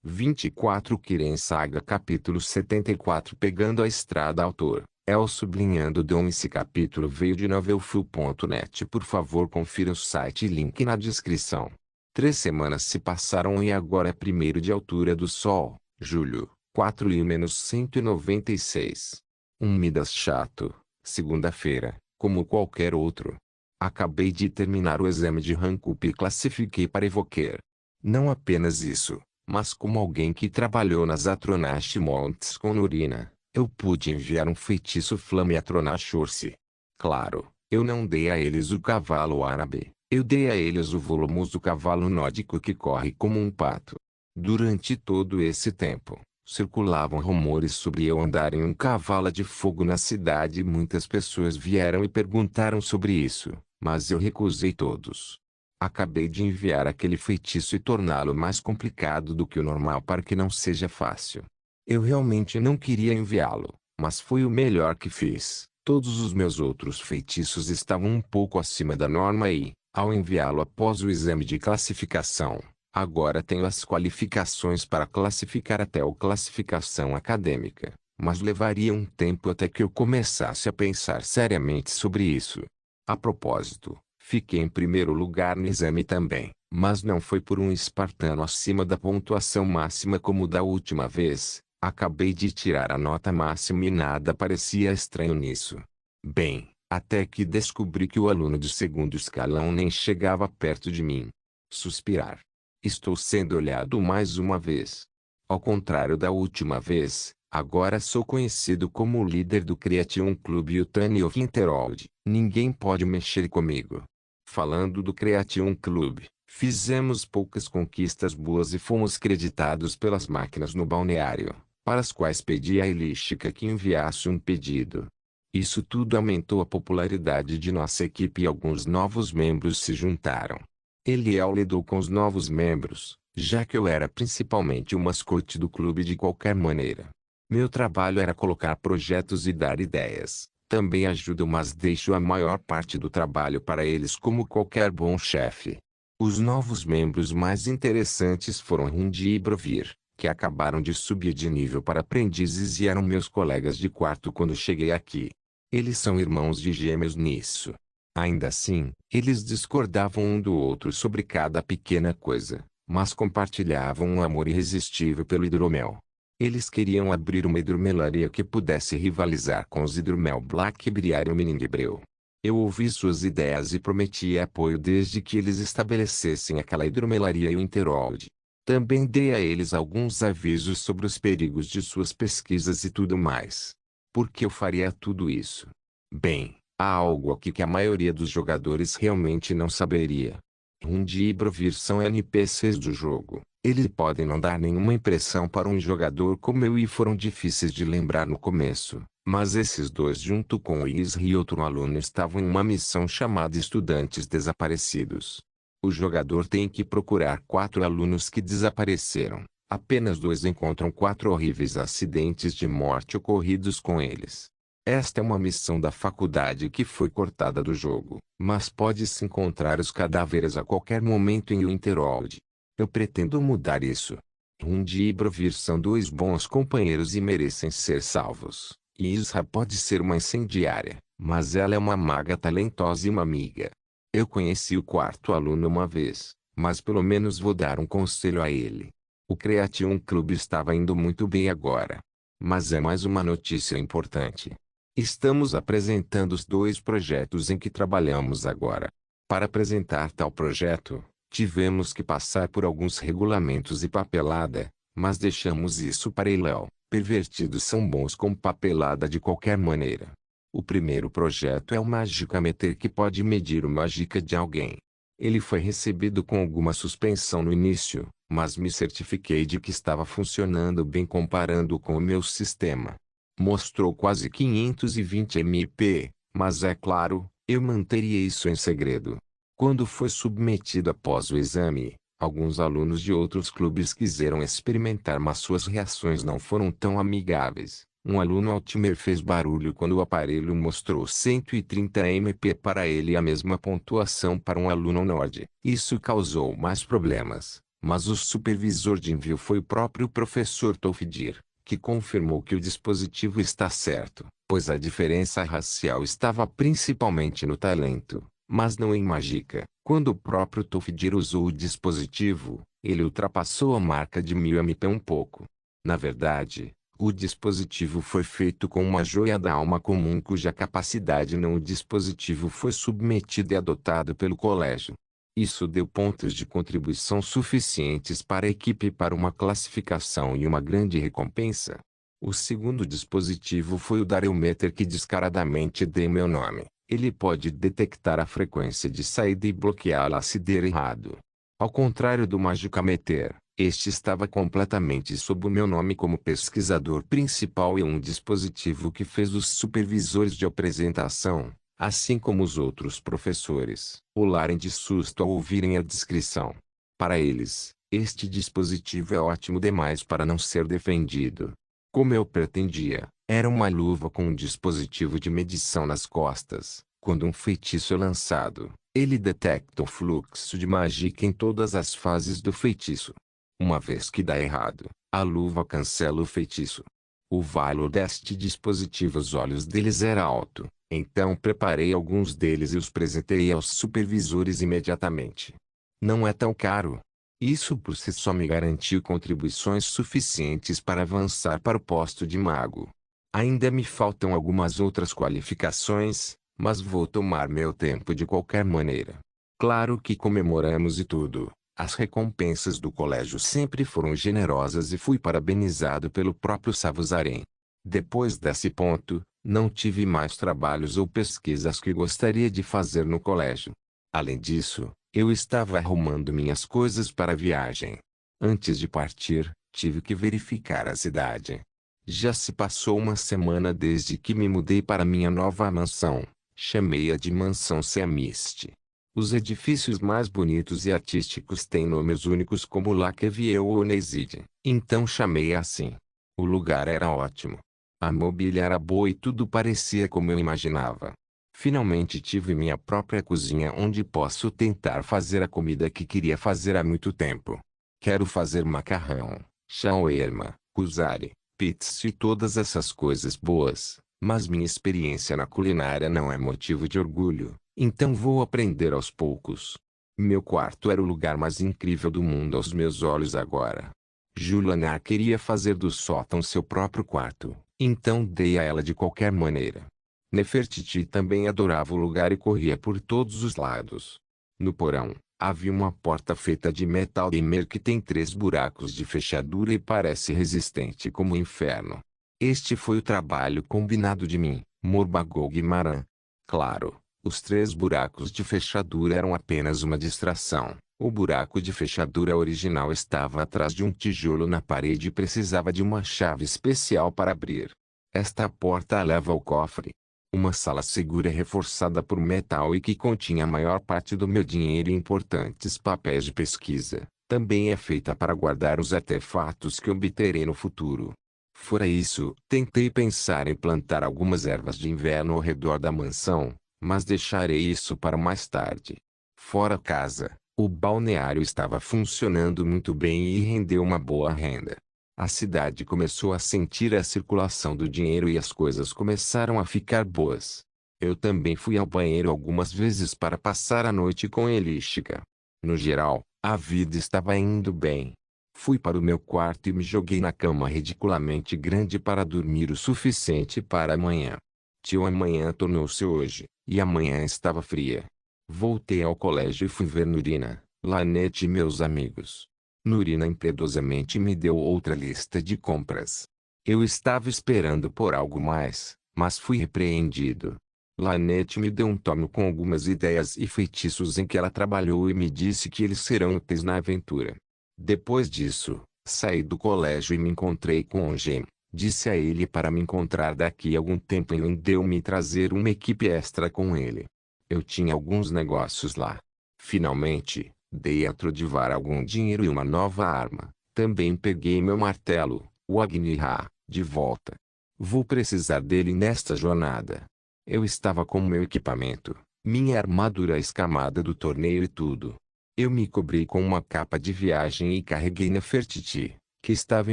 24 Kiren Saga Capítulo 74 Pegando a Estrada Autor, El sublinhando Dom. Esse capítulo veio de novelfull.net. Por favor confira o site e link na descrição. 3 semanas se passaram e agora é 1º de altura do Sol, julho, 4 e-196. Midas chato, segunda-feira, como qualquer outro. Acabei de terminar o exame de Hankup e classifiquei para Evoker. Não apenas isso, mas como alguém que trabalhou nas Atronash Montes com urina, eu pude enviar um feitiço Flame Atronash Ursi. Claro, eu não dei a eles o cavalo árabe, eu dei a eles o volumoso cavalo nórdico que corre como um pato. Durante todo esse tempo, circulavam rumores sobre eu andar em um cavalo de fogo na cidade e muitas pessoas vieram e perguntaram sobre isso, mas eu recusei todos. Acabei de enviar aquele feitiço e torná-lo mais complicado do que o normal para que não seja fácil. Eu realmente não queria enviá-lo, mas foi o melhor que fiz. Todos os meus outros feitiços estavam um pouco acima da norma e, ao enviá-lo após o exame de classificação, agora tenho as qualificações para classificar até o classificação acadêmica, mas levaria um tempo até que eu começasse a pensar seriamente sobre isso. A propósito, fiquei em 1º lugar no exame também, mas não foi por um espartano acima da pontuação máxima como da última vez. Acabei de tirar a nota máxima e nada parecia estranho nisso. Bem, até que descobri que o aluno de 2º escalão nem chegava perto de mim. Suspirar. Estou sendo olhado mais uma vez. Ao contrário da última vez, agora sou conhecido como o líder do Creation Club Yutani of Interworld. Ninguém pode mexer comigo. Falando do Creation Club, fizemos poucas conquistas boas e fomos creditados pelas máquinas no balneário, para as quais pedi a Elística que enviasse um pedido. Isso tudo aumentou a popularidade de nossa equipe e alguns novos membros se juntaram. Eliel lidou com os novos membros, já que eu era principalmente o mascote do clube de qualquer maneira. Meu trabalho era colocar projetos e dar ideias. Também ajudo, mas deixo a maior parte do trabalho para eles como qualquer bom chefe. Os novos membros mais interessantes foram Rundi e Brovir, que acabaram de subir de nível para aprendizes e eram meus colegas de quarto quando cheguei aqui. Eles são irmãos de gêmeos nisso. Ainda assim, eles discordavam um do outro sobre cada pequena coisa, mas compartilhavam um amor irresistível pelo hidromel. Eles queriam abrir uma hidromelaria que pudesse rivalizar com os hidromel Blackberry e o Meningibreu. Eu ouvi suas ideias e prometi apoio desde que eles estabelecessem aquela hidromelaria e o Interworld. Também dei a eles alguns avisos sobre os perigos de suas pesquisas e tudo mais. Por que eu faria tudo isso? Bem, há algo aqui que a maioria dos jogadores realmente não saberia. Rundi e Brovir são NPCs do jogo. Eles podem não dar nenhuma impressão para um jogador como eu e foram difíceis de lembrar no começo, mas esses dois junto com o Isri e outro aluno estavam em uma missão chamada Estudantes Desaparecidos. O jogador tem que procurar 4 alunos que desapareceram. Apenas 2 encontram 4 horríveis acidentes de morte ocorridos com eles. Esta é uma missão da faculdade que foi cortada do jogo, mas pode-se encontrar os cadáveres a qualquer momento em Winterhold. Eu pretendo mudar isso. Rundi e Brovir são 2 bons companheiros e merecem ser salvos. E Isra pode ser uma incendiária, mas ela é uma maga talentosa e uma amiga. Eu conheci o 4º aluno uma vez, mas pelo menos vou dar um conselho a ele. O Creation Club estava indo muito bem agora. Mas é mais uma notícia importante. Estamos apresentando os 2 projetos em que trabalhamos agora. Para apresentar tal projeto, tivemos que passar por alguns regulamentos e papelada, mas deixamos isso para Eliel. Pervertidos são bons com papelada de qualquer maneira. O primeiro projeto é o Magicameter, que pode medir o Magica de alguém. Ele foi recebido com alguma suspensão no início, mas me certifiquei de que estava funcionando bem comparando com o meu sistema. Mostrou quase 520 MP, mas é claro, eu manteria isso em segredo. Quando foi submetido após o exame, alguns alunos de outros clubes quiseram experimentar, mas suas reações não foram tão amigáveis. Um aluno Altimer fez barulho quando o aparelho mostrou 130 MP para ele e a mesma pontuação para um aluno Nord. Isso causou mais problemas. Mas o supervisor de envio foi o próprio professor Tofdir, que confirmou que o dispositivo está certo, pois a diferença racial estava principalmente no talento, mas não em mágica. Quando o próprio Tofdir usou o dispositivo, ele ultrapassou a marca de 1000 MP um pouco. Na verdade, o dispositivo foi feito com uma joia da alma comum cuja capacidade não o dispositivo foi submetido e adotado pelo colégio. Isso deu pontos de contribuição suficientes para a equipe para uma classificação e uma grande recompensa. O segundo dispositivo foi o Dariometer que descaradamente dei meu nome. Ele pode detectar a frequência de saída e bloqueá-la se der errado. Ao contrário do Magicameter, este estava completamente sob o meu nome como pesquisador principal e um dispositivo que fez os supervisores de apresentação, assim como os outros professores, pularem de susto ao ouvirem a descrição. Para eles, este dispositivo é ótimo demais para não ser defendido. Como eu pretendia, era uma luva com um dispositivo de medição nas costas. Quando um feitiço é lançado, ele detecta o fluxo de magia em todas as fases do feitiço. Uma vez que dá errado, a luva cancela o feitiço. O valor deste dispositivo aos olhos deles era alto, então preparei alguns deles e os apresentei aos supervisores imediatamente. Não é tão caro. Isso por si só me garantiu contribuições suficientes para avançar para o posto de mago. Ainda me faltam algumas outras qualificações, mas vou tomar meu tempo de qualquer maneira. Claro que comemoramos e tudo. As recompensas do colégio sempre foram generosas e fui parabenizado pelo próprio Savuzarém. Depois desse ponto, não tive mais trabalhos ou pesquisas que gostaria de fazer no colégio. Além disso, eu estava arrumando minhas coisas para a viagem. Antes de partir, tive que verificar a cidade. Já se passou uma semana desde que me mudei para minha nova mansão. Chamei-a de Mansão Siamiste. Os edifícios mais bonitos e artísticos têm nomes únicos como La Cavie ou Oneside, então chamei assim. O lugar era ótimo. A mobília era boa e tudo parecia como eu imaginava. Finalmente tive minha própria cozinha onde posso tentar fazer a comida que queria fazer há muito tempo. Quero fazer macarrão, shawarma, kusari, pizza e todas essas coisas boas, mas minha experiência na culinária não é motivo de orgulho. Então vou aprender aos poucos. Meu quarto era o lugar mais incrível do mundo aos meus olhos agora. Juliana queria fazer do sótão seu próprio quarto, então dei a ela de qualquer maneira. Nefertiti também adorava o lugar e corria por todos os lados. No porão, havia uma porta feita de metal Emer que tem 3 buracos de fechadura e parece resistente como o inferno. Este foi o trabalho combinado de mim, Morbagold e Maran. Claro. Os 3 buracos de fechadura eram apenas uma distração. O buraco de fechadura original estava atrás de um tijolo na parede e precisava de uma chave especial para abrir. Esta porta leva ao cofre. Uma sala segura reforçada por metal e que continha a maior parte do meu dinheiro e importantes papéis de pesquisa. Também é feita para guardar os artefatos que obterei no futuro. Fora isso, tentei pensar em plantar algumas ervas de inverno ao redor da mansão, mas deixarei isso para mais tarde. Fora casa, o balneário estava funcionando muito bem e rendeu uma boa renda. A cidade começou a sentir a circulação do dinheiro e as coisas começaram a ficar boas. Eu também fui ao banheiro algumas vezes para passar a noite com Elística. No geral, a vida estava indo bem. Fui para o meu quarto e me joguei na cama ridiculamente grande para dormir o suficiente para amanhã. Tio amanhã tornou-se hoje, e amanhã estava fria. Voltei ao colégio e fui ver Nurina, Lanete e meus amigos. Nurina impiedosamente me deu outra lista de compras. Eu estava esperando por algo mais, mas fui repreendido. Lanete me deu um tomo com algumas ideias e feitiços em que ela trabalhou e me disse que eles serão úteis na aventura. Depois disso, saí do colégio e me encontrei com Ongem. Disse a ele para me encontrar daqui a algum tempo e deu-me trazer uma equipe extra com ele. Eu tinha alguns negócios lá. Finalmente, dei a Trodivar algum dinheiro e uma nova arma. Também peguei meu martelo, o Agni-Ra, de volta. Vou precisar dele nesta jornada. Eu estava com meu equipamento, minha armadura escamada do torneio e tudo. Eu me cobri com uma capa de viagem e carreguei Nefertiti, que estava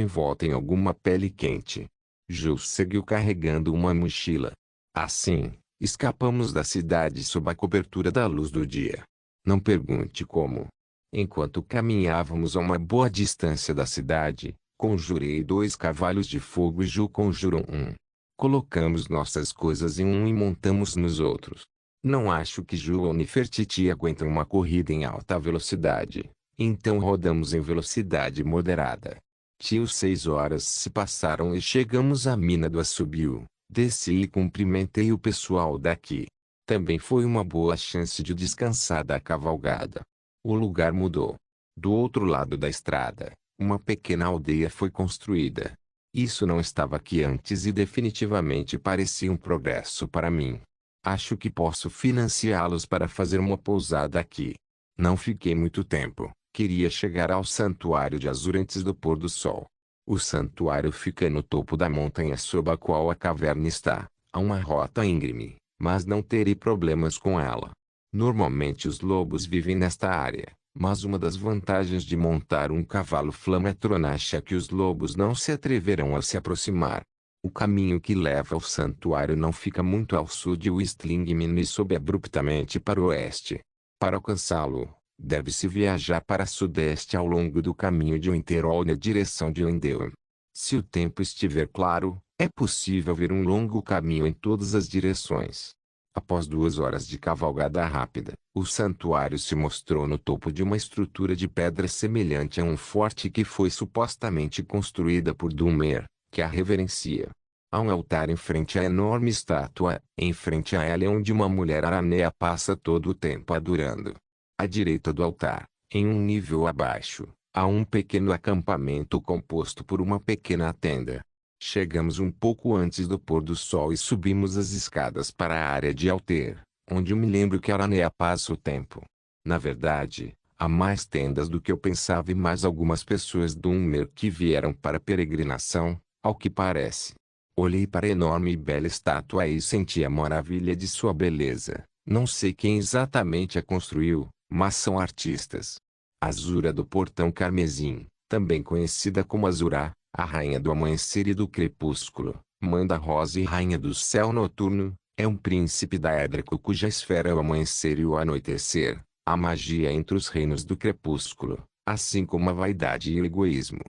envolta em alguma pele quente. Jules seguiu carregando uma mochila. Assim, escapamos da cidade sob a cobertura da luz do dia. Não pergunte como. Enquanto caminhávamos a uma boa distância da cidade, conjurei 2 cavalos de fogo e Ju conjurou um. Colocamos nossas coisas em um e montamos nos outros. Não acho que Ju ou Nefertiti aguentam uma corrida em alta velocidade, então rodamos em velocidade moderada. Tio 6 horas se passaram e chegamos à mina do assobio. Desci e cumprimentei o pessoal daqui. Também foi uma boa chance de descansar da cavalgada. O lugar mudou. Do outro lado da estrada, uma pequena aldeia foi construída. Isso não estava aqui antes e definitivamente parecia um progresso para mim. Acho que posso financiá-los para fazer uma pousada aqui. Não fiquei muito tempo. Queria chegar ao Santuário de Azur antes do pôr do sol. O santuário fica no topo da montanha sob a qual a caverna está. Há uma rota íngreme, mas não terei problemas com ela. Normalmente os lobos vivem nesta área, mas uma das vantagens de montar um cavalo Flametronache é que os lobos não se atreverão a se aproximar. O caminho que leva ao santuário não fica muito ao sul de Wistlingmen e sobe abruptamente para o oeste. Para alcançá-lo, deve-se viajar para sudeste ao longo do caminho de Winterol na direção de Lindau. Se o tempo estiver claro, é possível ver um longo caminho em todas as direções. Após 2 horas de cavalgada rápida, o santuário se mostrou no topo de uma estrutura de pedra semelhante a um forte que foi supostamente construída por Dunmer, que a reverencia. Há um altar em frente à enorme estátua, em frente a ela é onde uma mulher aranea passa todo o tempo adorando. À direita do altar, em um nível abaixo, há um pequeno acampamento composto por uma pequena tenda. Chegamos um pouco antes do pôr do sol e subimos as escadas para a área de altar, onde eu me lembro que Aranea passa o tempo. Na verdade, há mais tendas do que eu pensava e mais algumas pessoas do Unmer que vieram para a peregrinação, ao que parece. Olhei para a enorme e bela estátua e senti a maravilha de sua beleza. Não sei quem exatamente a construiu, mas são artistas. Azura do Portão Carmesim, também conhecida como Azurá, a rainha do amanhecer e do crepúsculo, Manda Rosa e rainha do céu noturno, é um príncipe da Édrico cuja esfera é o amanhecer e o anoitecer, a magia entre os reinos do crepúsculo, assim como a vaidade e o egoísmo.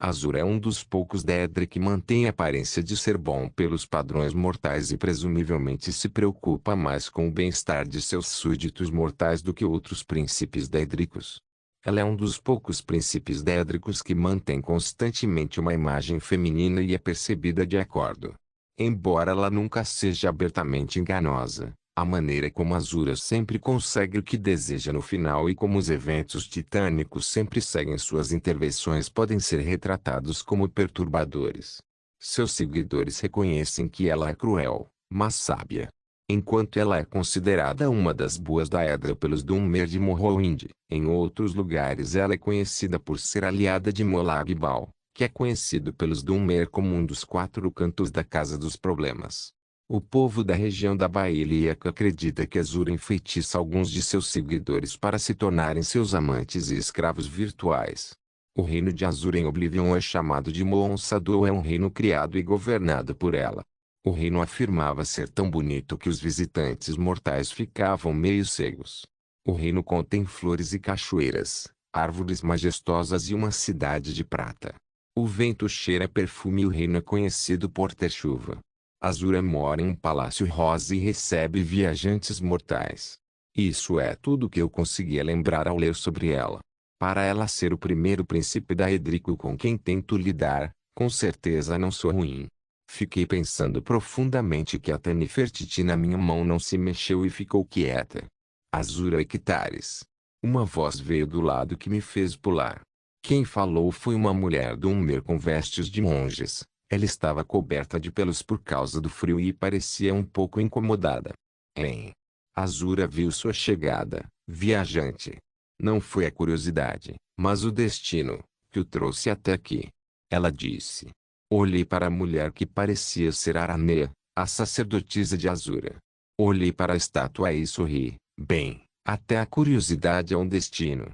Azur é um dos poucos Daedra que mantém a aparência de ser bom pelos padrões mortais e presumivelmente se preocupa mais com o bem-estar de seus súditos mortais do que outros príncipes daedricos. Ela é um dos poucos príncipes daedricos que mantém constantemente uma imagem feminina e é percebida de acordo. Embora ela nunca seja abertamente enganosa, a maneira como Azura sempre consegue o que deseja no final e como os eventos titânicos sempre seguem suas intervenções podem ser retratados como perturbadores. Seus seguidores reconhecem que ela é cruel, mas sábia. Enquanto ela é considerada uma das boas Daedra pelos Dunmer de Morrowind, em outros lugares ela é conhecida por ser aliada de Molag Bal, que é conhecido pelos Dunmer como um dos 4 cantos da Casa dos Problemas. O povo da região da Baía Ilíaca acredita que Azura enfeitiça alguns de seus seguidores para se tornarem seus amantes e escravos virtuais. O reino de Azura em Oblivion é chamado de Moon Sadu, é um reino criado e governado por ela. O reino afirmava ser tão bonito que os visitantes mortais ficavam meio cegos. O reino contém flores e cachoeiras, árvores majestosas e uma cidade de prata. O vento cheira perfume e o reino é conhecido por ter chuva. Azura mora em um palácio rosa e recebe viajantes mortais. Isso é tudo que eu conseguia lembrar ao ler sobre ela. Para ela ser o primeiro príncipe daedrico com quem tento lidar, com certeza não sou ruim. Fiquei pensando profundamente que até Nefertiti na minha mão não se mexeu e ficou quieta. Azura Ectares. Uma voz veio do lado que me fez pular. Quem falou foi uma mulher do Unmer com vestes de monges. Ela estava coberta de pelos por causa do frio e parecia um pouco incomodada. Azura viu sua chegada, viajante. Não foi a curiosidade, mas o destino, que o trouxe até aqui. Ela disse. Olhei para a mulher que parecia ser Aranea, a sacerdotisa de Azura. Olhei para a estátua e sorri. Bem, até a curiosidade é um destino.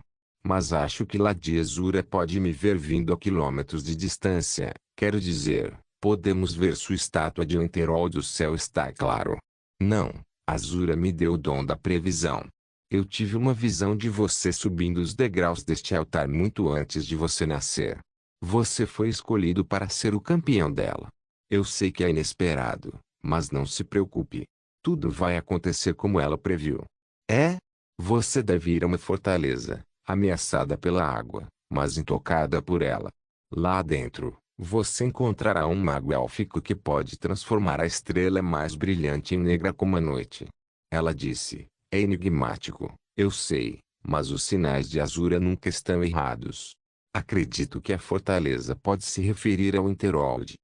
Mas acho que Lady Azura pode me ver vindo a quilômetros de distância. Quero dizer, podemos ver sua estátua de Enterol do céu, está claro. Não, Azura me deu o dom da previsão. Eu tive uma visão de você subindo os degraus deste altar muito antes de você nascer. Você foi escolhido para ser o campeão dela. Eu sei que é inesperado, mas não se preocupe. Tudo vai acontecer como ela previu. É? Você deve ir a uma fortaleza, ameaçada pela água, mas intocada por ela. Lá dentro, você encontrará um mago élfico que pode transformar a estrela mais brilhante em negra como a noite. Ela disse, é enigmático, eu sei, mas os sinais de Azura nunca estão errados. Acredito que a fortaleza pode se referir ao Interhold.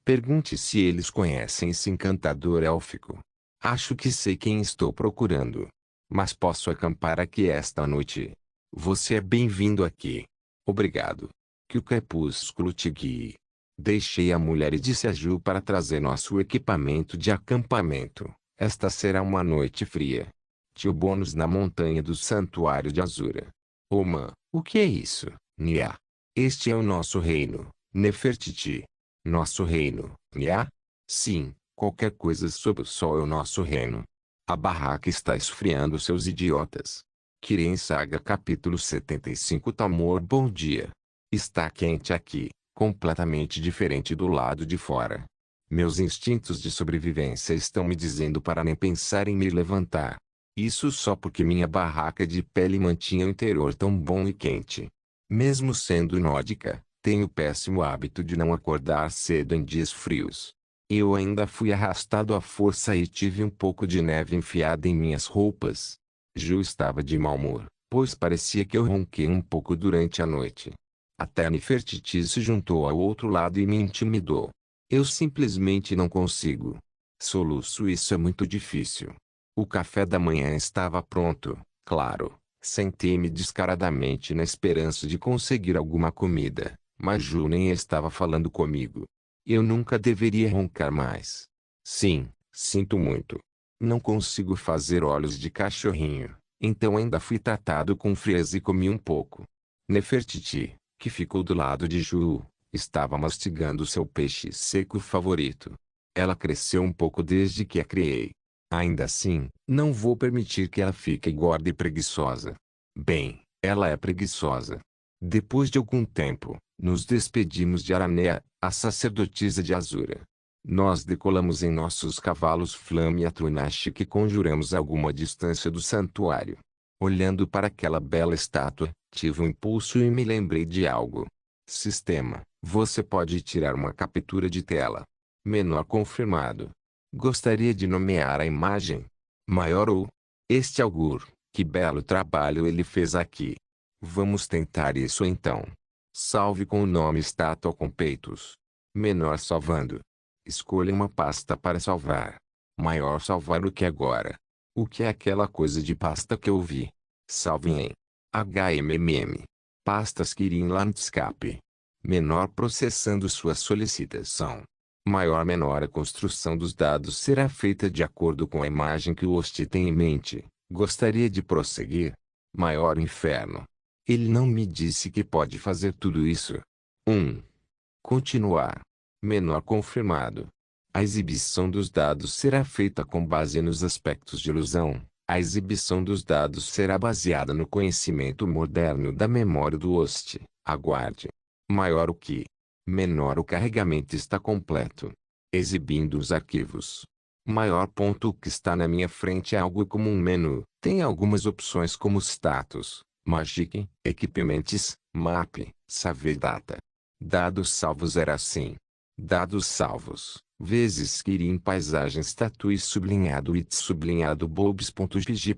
Pergunte se eles conhecem esse encantador élfico. Acho que sei quem estou procurando. Mas posso acampar aqui esta noite. Você é bem-vindo aqui. Obrigado. Que o crepúsculo te guie. Deixei a mulher e disse a Ju para trazer nosso equipamento de acampamento. Esta será uma noite fria. Tio bônus na montanha do santuário de Azura. Oma, o que é isso, Nia? Este é o nosso reino, Nefertiti. Nosso reino, Nia? Sim, qualquer coisa sob o sol é o nosso reino. A barraca está esfriando seus idiotas. Kirin Saga capítulo 75 Tamor Bom dia. Está quente aqui, completamente diferente do lado de fora. Meus instintos de sobrevivência estão me dizendo para nem pensar em me levantar. Isso só porque minha barraca de pele mantinha o interior tão bom e quente. Mesmo sendo nórdica, tenho o péssimo hábito de não acordar cedo em dias frios. Eu ainda fui arrastado à força e tive um pouco de neve enfiada em minhas roupas. Ju estava de mau humor, pois parecia que eu ronquei um pouco durante a noite. Até Nefertiti se juntou ao outro lado e me intimidou. Eu simplesmente não consigo. Soluço, isso é muito difícil. O café da manhã estava pronto, claro. Sentei-me descaradamente na esperança de conseguir alguma comida, mas Ju nem estava falando comigo. Eu nunca deveria roncar mais. Sim, sinto muito. Não consigo fazer olhos de cachorrinho, então ainda fui tratado com frieza e comi um pouco. Nefertiti, que ficou do lado de Ju, estava mastigando seu peixe seco favorito. Ela cresceu um pouco desde que a criei. Ainda assim, não vou permitir que ela fique gorda e preguiçosa. Bem, ela é preguiçosa. Depois de algum tempo, nos despedimos de Aranea, a sacerdotisa de Azura. Nós decolamos em nossos cavalos Flame e Atrunash e conjuramos alguma distância do santuário. Olhando para aquela bela estátua, tive um impulso e me lembrei de algo. Sistema, você pode tirar uma captura de tela. Menor confirmado. Gostaria de nomear a imagem. Maior ou? Este Augur, que belo trabalho ele fez aqui. Vamos tentar isso então. Salve com o nome estátua com peitos. Menor salvando. Escolha uma pasta para salvar. Maior salvar o que agora? O que é aquela coisa de pasta que eu vi? Salve em HMMM. Pastas Kirin Landscape. Menor processando sua solicitação. Menor a construção dos dados será feita de acordo com a imagem que o host tem em mente. Gostaria de prosseguir? Maior inferno. Ele não me disse que pode fazer tudo isso. 1. Continuar. Menor confirmado. A exibição dos dados será feita com base nos aspectos de ilusão. A exibição dos dados será baseada no conhecimento moderno da memória do host. Aguarde. Maior o que? Menor o carregamento está completo. Exibindo os arquivos. Maior ponto o que está na minha frente é algo como um menu. Tem algumas opções como status, magic, equipamentos, map, save data. Dados salvos era assim. Dados salvos, vezes Kirin paisagem statue sublinhado it sublinhado bulbs.gg.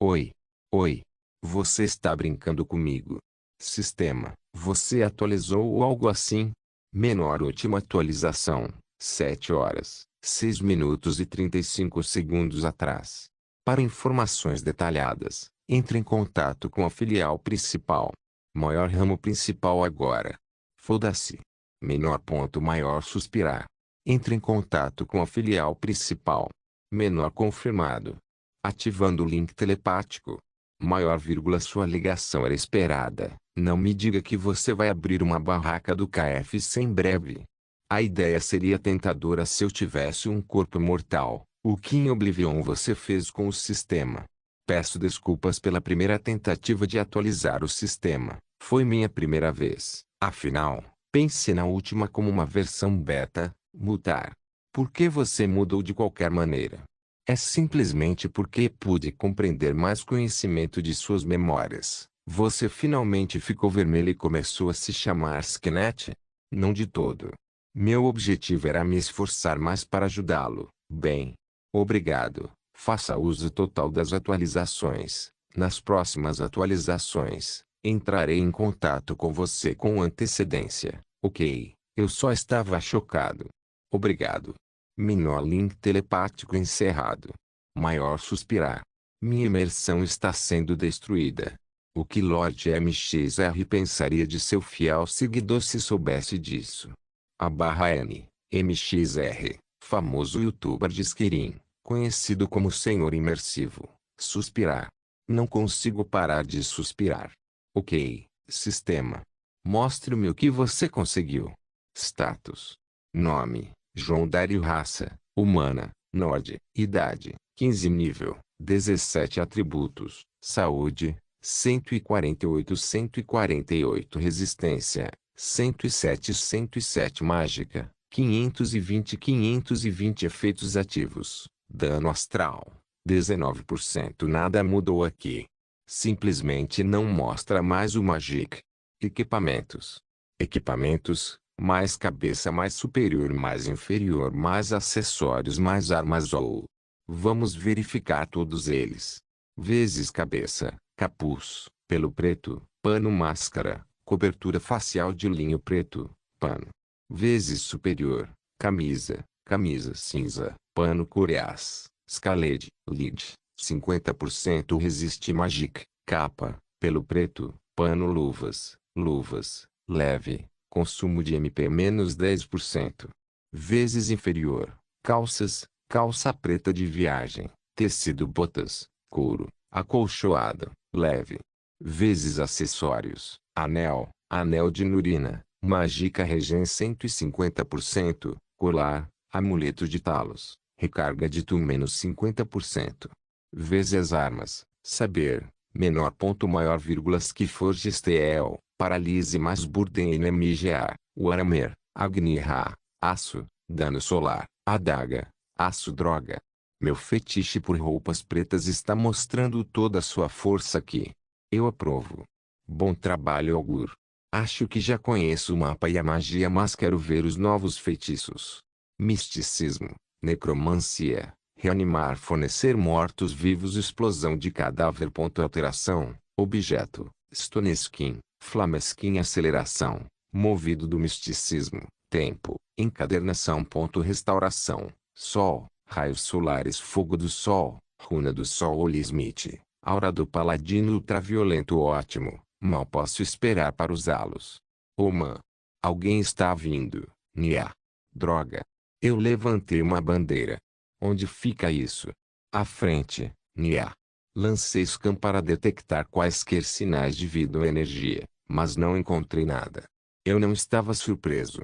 Oi. Oi. Você está brincando comigo. Sistema, você atualizou ou algo assim? Menor última atualização, 7 horas, 6 minutos e 35 segundos atrás. Para informações detalhadas, entre em contato com a filial principal. Maior ramo principal agora. Foda-se. Menor ponto maior suspirar. Entre em contato com a filial principal. Menor confirmado. Ativando o link telepático. Maior vírgula, sua ligação era esperada. Não me diga que você vai abrir uma barraca do KFC em breve. A ideia seria tentadora se eu tivesse um corpo mortal. O que em Oblivion você fez com o sistema? Peço desculpas pela primeira tentativa de atualizar o sistema. Foi minha primeira vez. Afinal, pense na última como uma versão beta. Mutar. Por que você mudou de qualquer maneira? É simplesmente porque pude compreender mais conhecimento de suas memórias. Você finalmente ficou vermelho e começou a se chamar Skenet? Não de todo. Meu objetivo era me esforçar mais para ajudá-lo. Bem, obrigado. Faça uso total das atualizações. Nas próximas atualizações, entrarei em contato com você com antecedência. Ok, eu só estava chocado. Obrigado. Menor link telepático encerrado. Maior suspirar. Minha imersão está sendo destruída. O que Lord MXR pensaria de seu fiel seguidor se soubesse disso? A barra N, MXR, famoso youtuber de Skyrim, conhecido como Senhor Imersivo. Suspirar. Não consigo parar de suspirar. Ok, sistema. Mostre-me o que você conseguiu. Status. Nome. João Dário. Raça, humana, Nord. Idade, 15. Nível, 17. Atributos, saúde, 148. 148. Resistência, 107. 107. Mágica, 520. 520. Efeitos ativos, dano astral, 19%. Nada mudou aqui. Simplesmente não mostra mais o Magic. Equipamentos. Equipamentos. Mais cabeça, mais superior, mais inferior, mais acessórios, mais armas ou... Vamos verificar todos eles. Vezes cabeça, capuz, pelo preto, pano máscara, cobertura facial de linho preto, pano. Vezes superior, camisa, camisa cinza, pano coriaço, scaled, lid, 50% resiste magic, capa, pelo preto, pano luvas, luvas, leve. Consumo de MP menos 10%. Vezes inferior. Calças, calça preta de viagem. Tecido botas, couro, acolchoado, leve. Vezes acessórios. Anel, anel de Nurina. Magica Regen 150%. Colar, amuleto de talos. Recarga de tu menos 50%. Vezes armas. Saber, menor ponto maior vírgulas que forges TL. Paralise mais Burden NMGA, Waramer, Agni-Ra, aço, dano solar, adaga, aço droga. Meu fetiche por roupas pretas está mostrando toda a sua força aqui. Eu aprovo. Bom trabalho, Augur. Acho que já conheço o mapa e a magia, mas quero ver os novos feitiços. Misticismo, necromancia, reanimar, fornecer mortos-vivos, explosão de cadáver. Alteração, objeto, Stone Skin. Flameskin, aceleração, movido do misticismo, tempo, encadernação. Restauração, sol, raios solares, fogo do sol, runa do sol. Oli Smith, aura do paladino ultraviolento. Ótimo, mal posso esperar para usá-los. Oman, alguém está vindo. Nia, droga. Eu levantei uma bandeira. Onde fica isso? À frente, Nia. Lancei scan para detectar quaisquer sinais de vida ou energia, mas não encontrei nada. Eu não estava surpreso.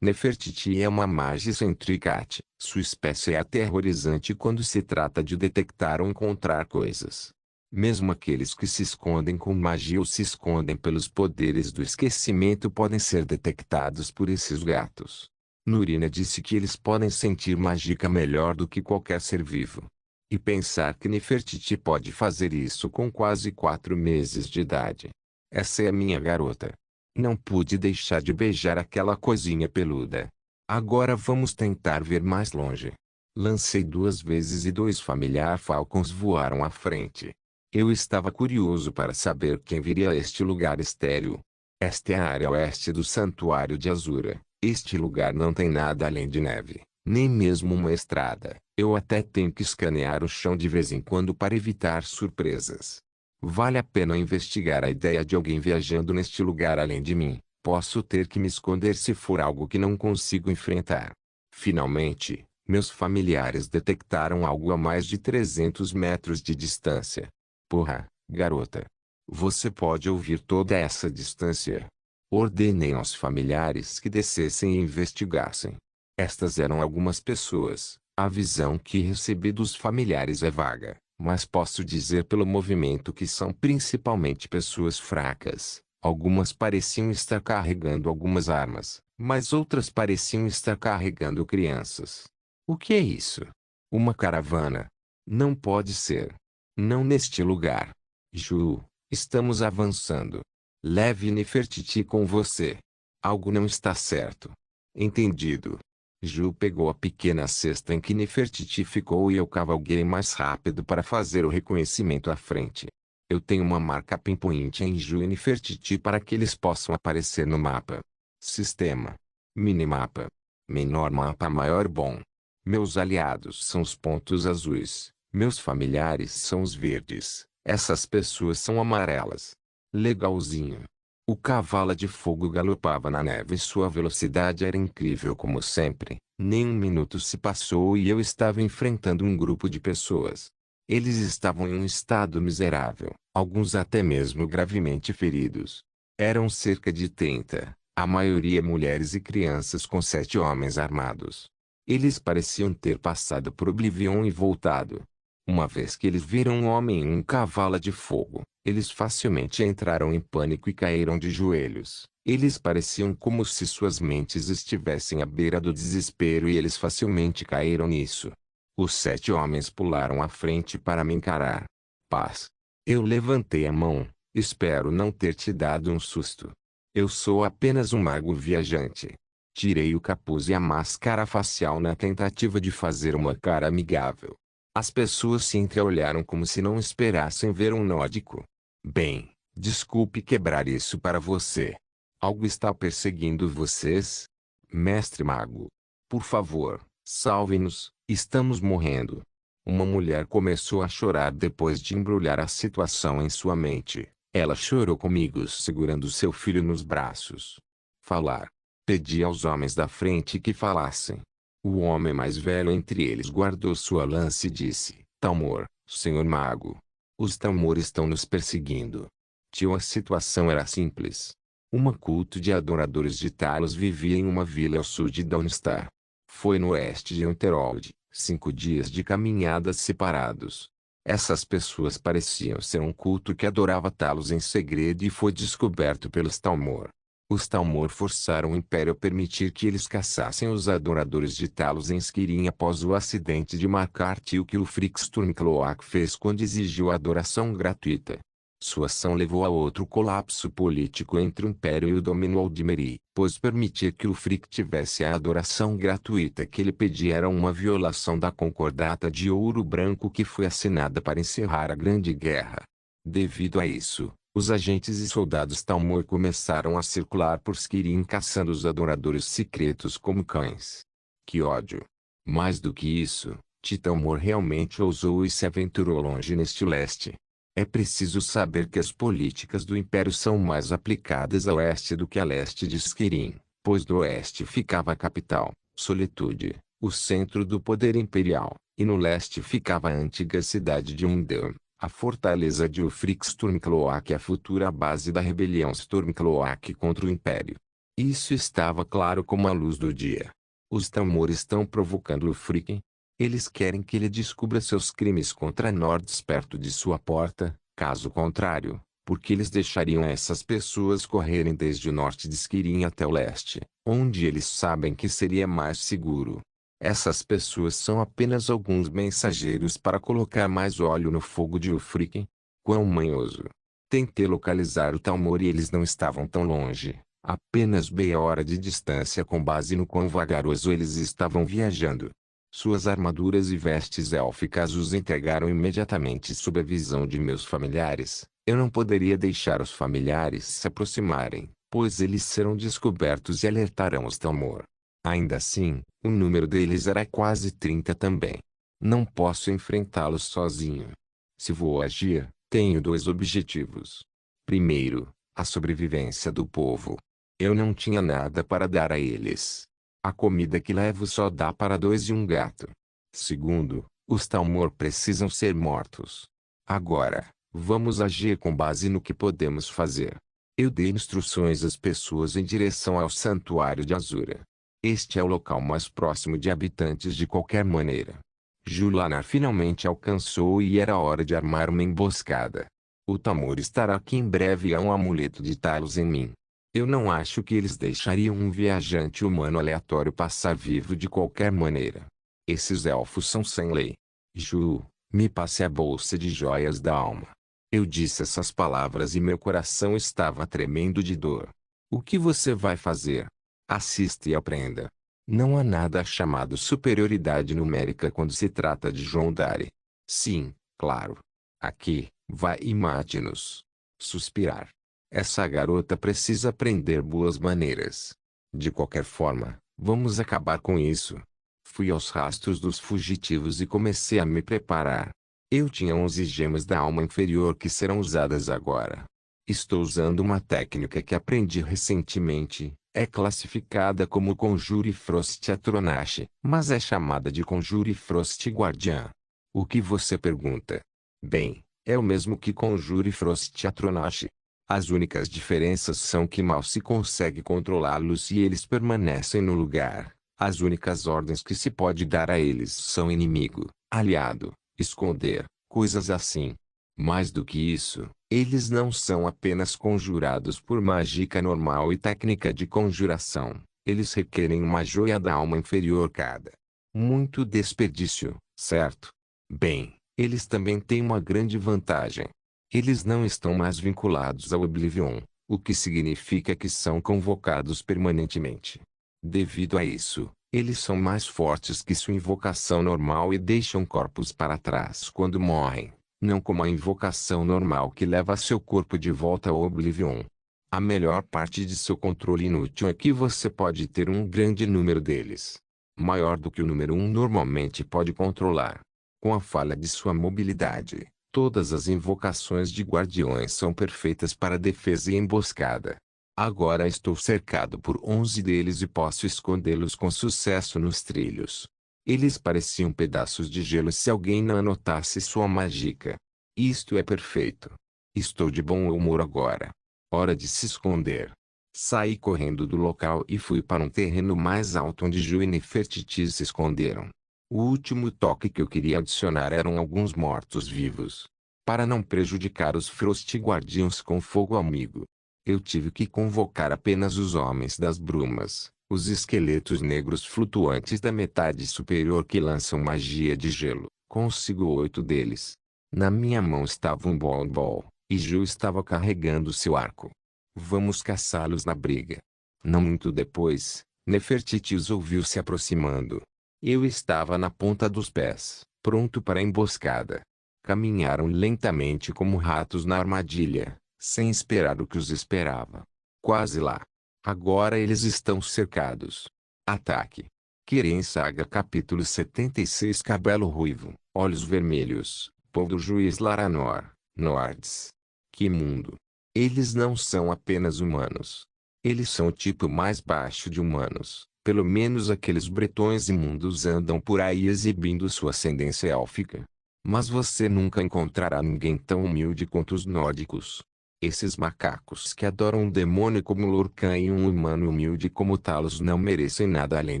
Nefertiti é uma magia Centricat. Sua espécie é aterrorizante quando se trata de detectar ou encontrar coisas. Mesmo aqueles que se escondem com magia ou se escondem pelos poderes do esquecimento podem ser detectados por esses gatos. Nurina disse que eles podem sentir mágica melhor do que qualquer ser vivo. E pensar que Nefertiti pode fazer isso com quase 4 meses de idade. Essa é a minha garota. Não pude deixar de beijar aquela coisinha peluda. Agora vamos tentar ver mais longe. Lancei 2 vezes e 2 familiar falcons voaram à frente. Eu estava curioso para saber quem viria a este lugar estéril. Esta é a área oeste do Santuário de Azura. Este lugar não tem nada além de neve. Nem mesmo uma estrada. Eu até tenho que escanear o chão de vez em quando para evitar surpresas. Vale a pena investigar a ideia de alguém viajando neste lugar além de mim. Posso ter que me esconder se for algo que não consigo enfrentar. Finalmente, meus familiares detectaram algo a mais de 300 metros de distância. Porra, Garota, você pode ouvir toda essa distância. Ordenei aos familiares que descessem e investigassem. Estas eram algumas pessoas. A visão que recebi dos familiares é vaga, mas posso dizer pelo movimento que são principalmente pessoas fracas. Algumas pareciam estar carregando algumas armas, mas outras pareciam estar carregando crianças. O que é isso? Uma caravana? Não pode ser. Não neste lugar. Ju, estamos avançando. Leve Nefertiti com você. Algo não está certo. Entendido. Ju pegou a pequena cesta em que Nefertiti ficou e eu cavalguei mais rápido para fazer o reconhecimento à frente. Eu tenho uma marca pinpoint em Ju e Nefertiti para que eles possam aparecer no mapa. Sistema. Minimapa. Menor mapa maior bom. Meus aliados são os pontos azuis. Meus familiares são os verdes. Essas pessoas são amarelas. Legalzinho. O cavalo de fogo galopava na neve e sua velocidade era incrível como sempre. Nem um minuto se passou e eu estava enfrentando um grupo de pessoas. Eles estavam em um estado miserável, alguns até mesmo gravemente feridos. Eram cerca de 30, a maioria mulheres e crianças com 7 homens armados. Eles pareciam ter passado por Oblivion e voltado. Uma vez que eles viram um homem em um cavalo de fogo, eles facilmente entraram em pânico e caíram de joelhos. Eles pareciam como se suas mentes estivessem à beira do desespero e eles facilmente caíram nisso. Os 7 homens pularam à frente para me encarar. Paz. Eu levantei a mão. Espero não ter te dado um susto. Eu sou apenas um mago viajante. Tirei o capuz e a máscara facial na tentativa de fazer uma cara amigável. As pessoas se entreolharam como se não esperassem ver um nórdico. Bem, desculpe quebrar isso para você. Algo está perseguindo vocês? Mestre Mago. Por favor, salve-nos, estamos morrendo. Uma mulher começou a chorar depois de embrulhar a situação em sua mente. Ela chorou comigo segurando seu filho nos braços. Falar. Pedi aos homens da frente que falassem. O homem mais velho entre eles guardou sua lança e disse: Talmor, senhor mago. Os Talmor estão nos perseguindo. Tio, a situação era simples. Um culto de adoradores de Talos vivia em uma vila ao sul de Dawnstar. Foi no oeste de Unterold, 5 dias de caminhadas separados. Essas pessoas pareciam ser um culto que adorava Talos em segredo e foi descoberto pelos Talmor. Os Talmor forçaram o Império a permitir que eles caçassem os adoradores de Talos em Skirin após o acidente de McCarthy que o Frick Stormcloak fez quando exigiu a adoração gratuita. Sua ação levou a outro colapso político entre o Império e o domínio Aldmeri, pois permitir que o Frick tivesse a adoração gratuita que ele pedia era uma violação da Concordata de Ouro Branco que foi assinada para encerrar a Grande Guerra. Devido a isso, os agentes e soldados Talmor começaram a circular por Skirin caçando os adoradores secretos como cães. Que ódio! Mais do que isso, Talmor realmente ousou e se aventurou longe neste leste. É preciso saber que as políticas do Império são mais aplicadas a oeste do que a leste de Skirin, pois do oeste ficava a capital, Solitude, o centro do poder imperial, e no leste ficava a antiga cidade de Undel. A fortaleza de Ulfric Stormcloak é a futura base da rebelião Stormcloak contra o Império. Isso estava claro como a luz do dia. Os Talmor estão provocando Ulfric. Eles querem que ele descubra seus crimes contra Nords perto de sua porta, caso contrário, porque eles deixariam essas pessoas correrem desde o norte de Skirin até o leste, onde eles sabem que seria mais seguro. Essas pessoas são apenas alguns mensageiros para colocar mais óleo no fogo de Ulfric. Quão manhoso. Tentei localizar o Talmor e eles não estavam tão longe, apenas meia hora de distância com base no quão vagaroso eles estavam viajando. Suas armaduras e vestes élficas os entregaram imediatamente sob a visão de meus familiares. Eu não poderia deixar os familiares se aproximarem, pois eles serão descobertos e alertarão os Talmor. Ainda assim, o número deles era quase 30 também. Não posso enfrentá-los sozinho. Se vou agir, tenho 2 objetivos. Primeiro, a sobrevivência do povo. Eu não tinha nada para dar a eles. A comida que levo só dá para 2 e um gato. Segundo, os Talmor precisam ser mortos. Agora, Vamos agir com base no que podemos fazer. Eu dei instruções às pessoas em direção ao santuário de Azura. Este é o local mais próximo de habitantes de qualquer maneira. Julanar finalmente alcançou e era hora de armar uma emboscada. O Tamor estará aqui em breve e há um amuleto de Talos em mim. Eu não acho que eles deixariam um viajante humano aleatório passar vivo de qualquer maneira. Esses elfos são sem lei. Ju, me passe a bolsa de joias da alma. Eu disse essas palavras e meu coração estava tremendo de dor. O que você vai fazer? Assista e aprenda. Não há nada chamado superioridade numérica quando se trata de Jondare. Sim, claro. Aqui, vai e mate-nos. Suspirar. Essa garota precisa aprender boas maneiras. De qualquer forma, vamos acabar com isso. Fui aos rastros dos fugitivos e comecei a me preparar. Eu tinha 11 gemas da alma inferior que serão usadas agora. Estou usando uma técnica que aprendi recentemente. É classificada como Conjure Frost Atronache, mas é chamada de Conjure Frost Guardiã. O que você pergunta? Bem, é o mesmo que Conjure Frost Atronache. As únicas diferenças são que mal se consegue controlá-los e eles permanecem no lugar. As únicas ordens que se pode dar a eles são inimigo, aliado, esconder, coisas assim. Mais do que isso, eles não são apenas conjurados por mágica normal e técnica de conjuração. Eles requerem uma joia da alma inferior cada. Muito desperdício, certo? Bem, eles também têm uma grande vantagem. Eles não estão mais vinculados ao Oblivion, o que significa que são convocados permanentemente. Devido a isso, eles são mais fortes que sua invocação normal e deixam corpos para trás quando morrem. Não como a invocação normal que leva seu corpo de volta ao Oblivion. A melhor parte de seu controle inútil é que você pode ter um grande número deles. Maior do que o número 1 normalmente pode controlar. Com a falha de sua mobilidade, todas as invocações de guardiões são perfeitas para defesa e emboscada. Agora estou cercado por 11 deles e posso escondê-los com sucesso nos trilhos. Eles pareciam pedaços de gelo se alguém não anotasse sua mágica. Isto é perfeito. Estou de bom humor agora. Hora de se esconder. Saí correndo do local e fui para um terreno mais alto onde Ju e Nefertiti se esconderam. O último toque que eu queria adicionar eram alguns mortos-vivos. Para não prejudicar os Frost Guardiões com fogo amigo, eu tive que convocar apenas os homens das brumas. Os esqueletos negros flutuantes da metade superior que lançam magia de gelo. Consigo 8 deles. Na minha mão estava um bol, e Ju estava carregando seu arco. Vamos caçá-los na briga. Não muito depois, Nefertiti os ouviu se aproximando. Eu estava na ponta dos pés, pronto para a emboscada. Caminharam lentamente como ratos na armadilha, sem esperar o que os esperava. Quase lá. Agora eles estão cercados. Ataque. Querem Saga capítulo 76 Cabelo ruivo, olhos vermelhos, povo do juiz Laranor, Nords. Que mundo. Eles não são apenas humanos. Eles são o tipo mais baixo de humanos. Pelo menos aqueles bretões imundos andam por aí exibindo sua ascendência élfica. Mas você nunca encontrará ninguém tão humilde quanto os nórdicos. Esses macacos que adoram um demônio como Lorcan e um humano humilde como Talos não merecem nada além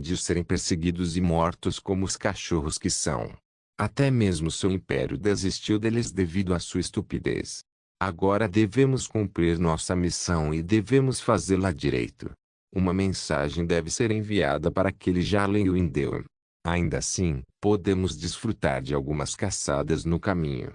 de serem perseguidos e mortos como os cachorros que são. Até mesmo seu império desistiu deles devido à sua estupidez. Agora devemos cumprir nossa missão e devemos fazê-la direito. Uma mensagem deve ser enviada para aquele Jalen Windewer. Ainda assim, podemos desfrutar de algumas caçadas no caminho.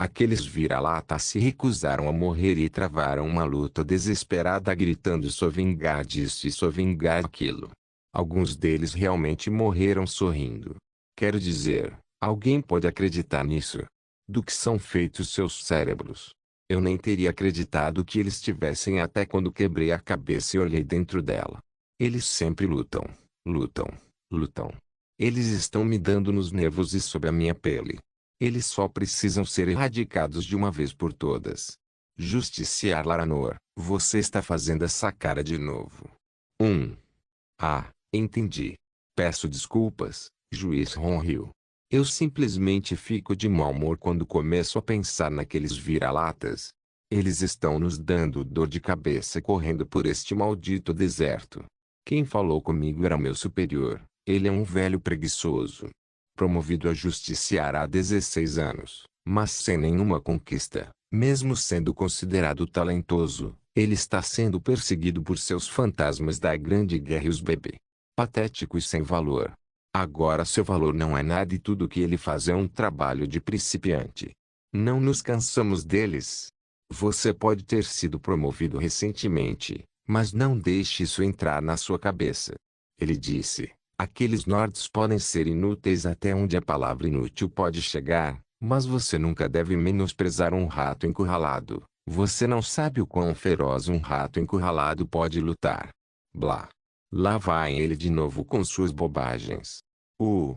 Aqueles vira-lata se recusaram a morrer e travaram uma luta desesperada gritando só vingar disso e só vingar aquilo. Alguns deles realmente morreram sorrindo. Quero dizer, alguém pode acreditar nisso? Do que são feitos seus cérebros? Eu nem teria acreditado que eles tivessem até quando quebrei a cabeça e olhei dentro dela. Eles sempre lutam, lutam, lutam. Eles estão me dando nos nervos e sob a minha pele. Eles só precisam ser erradicados de uma vez por todas. Justiciar Laranor, você está fazendo essa cara de novo. Ah, entendi. Peço desculpas, juiz Ronrio. Eu simplesmente fico de mau humor quando começo a pensar naqueles vira-latas. Eles estão nos dando dor de cabeça correndo por este maldito deserto. Quem falou comigo era meu superior. Ele é um velho preguiçoso. Promovido a justiciar há 16 anos, mas sem nenhuma conquista. Mesmo sendo considerado talentoso, ele está sendo perseguido por seus fantasmas da Grande Guerra e os bebê. Patético e sem valor. Agora seu valor não é nada e tudo o que ele faz é um trabalho de principiante. Não nos cansamos deles. Você pode ter sido promovido recentemente, mas não deixe isso entrar na sua cabeça. Ele disse, aqueles nords podem ser inúteis até onde a palavra inútil pode chegar, mas você nunca deve menosprezar um rato encurralado. Você não sabe o quão feroz um rato encurralado pode lutar. Blá. Lá vai ele de novo com suas bobagens. O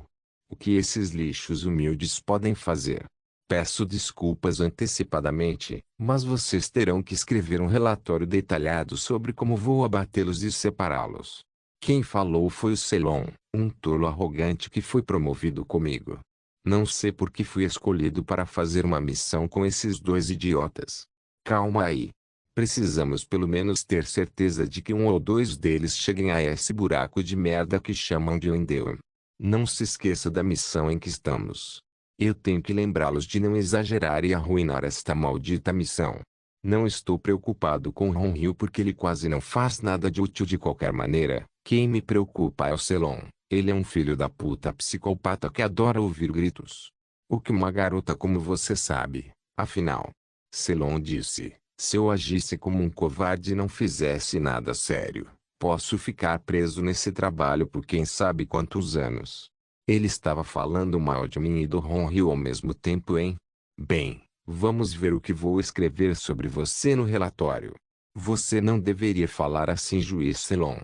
que esses lixos humildes podem fazer? Peço desculpas antecipadamente, mas vocês terão que escrever um relatório detalhado sobre como vou abatê-los e separá-los. Quem falou foi o Celon, um tolo arrogante que foi promovido comigo. Não sei por que fui escolhido para fazer uma missão com esses dois idiotas. Calma aí. Precisamos pelo menos ter certeza de que um ou dois deles cheguem a esse buraco de merda que chamam de Endeavor. Não se esqueça da missão em que estamos. Eu tenho que lembrá-los de não exagerar e arruinar esta maldita missão. Não estou preocupado com Ronryu porque ele quase não faz nada de útil de qualquer maneira. Quem me preocupa é o Celon. Ele é um filho da puta psicopata que adora ouvir gritos. O que uma garota como você sabe, afinal? Celon disse. Se eu agisse como um covarde e não fizesse nada sério, posso ficar preso nesse trabalho por quem sabe quantos anos. Ele estava falando mal de mim e do Ronryu ao mesmo tempo, hein? Bem, vamos ver o que vou escrever sobre você no relatório. Você não deveria falar assim, juiz Celon.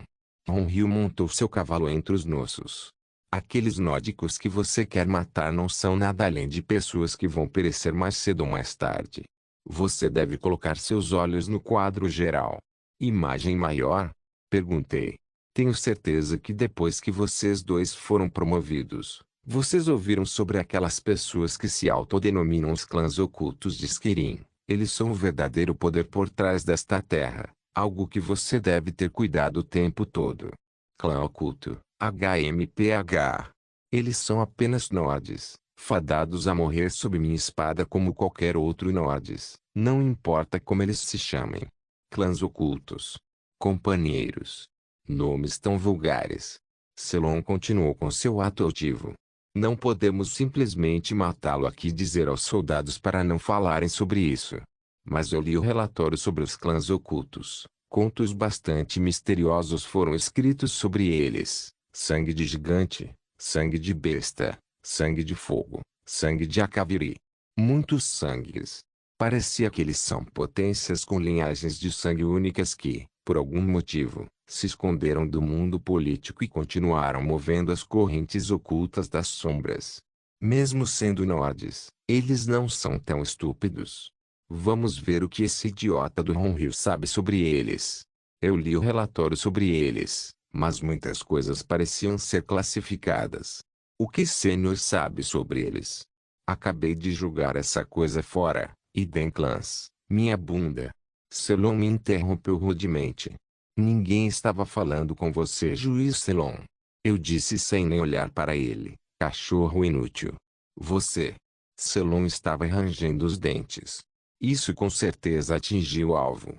Ronryu montou seu cavalo entre os nossos. Aqueles nórdicos que você quer matar não são nada além de pessoas que vão perecer mais cedo ou mais tarde. Você deve colocar seus olhos no quadro geral. Imagem maior? Perguntei. Tenho certeza que depois que vocês dois foram promovidos, vocês ouviram sobre aquelas pessoas que se autodenominam os clãs ocultos de Skirin. Eles são o verdadeiro poder por trás desta terra, algo que você deve ter cuidado o tempo todo. Clã oculto, HMPH. Eles são apenas nodes, fadados a morrer sob minha espada como qualquer outro nodes, não importa como eles se chamem. Clãs ocultos. Companheiros. Nomes tão vulgares. Celon continuou com seu ato altivo. Não podemos simplesmente matá-lo aqui e dizer aos soldados para não falarem sobre isso. Mas eu li o relatório sobre os clãs ocultos. Contos bastante misteriosos foram escritos sobre eles. Sangue de gigante, sangue de besta, sangue de fogo, sangue de Akaviri. Muitos sangues. Parecia que eles são potências com linhagens de sangue únicas que, por algum motivo, se esconderam do mundo político e continuaram movendo as correntes ocultas das sombras. Mesmo sendo nordes, eles não são tão estúpidos. Vamos ver o que esse idiota do Ronryu sabe sobre eles. Eu li o relatório sobre eles, mas muitas coisas pareciam ser classificadas. O que Sênior sabe sobre eles? Acabei de julgar essa coisa fora. Idem clãs, minha bunda. Celon me interrompeu rudemente. Ninguém estava falando com você, juiz Celon. Eu disse sem nem olhar para ele, cachorro inútil. Você. Celon estava rangendo os dentes. Isso com certeza atingiu o alvo.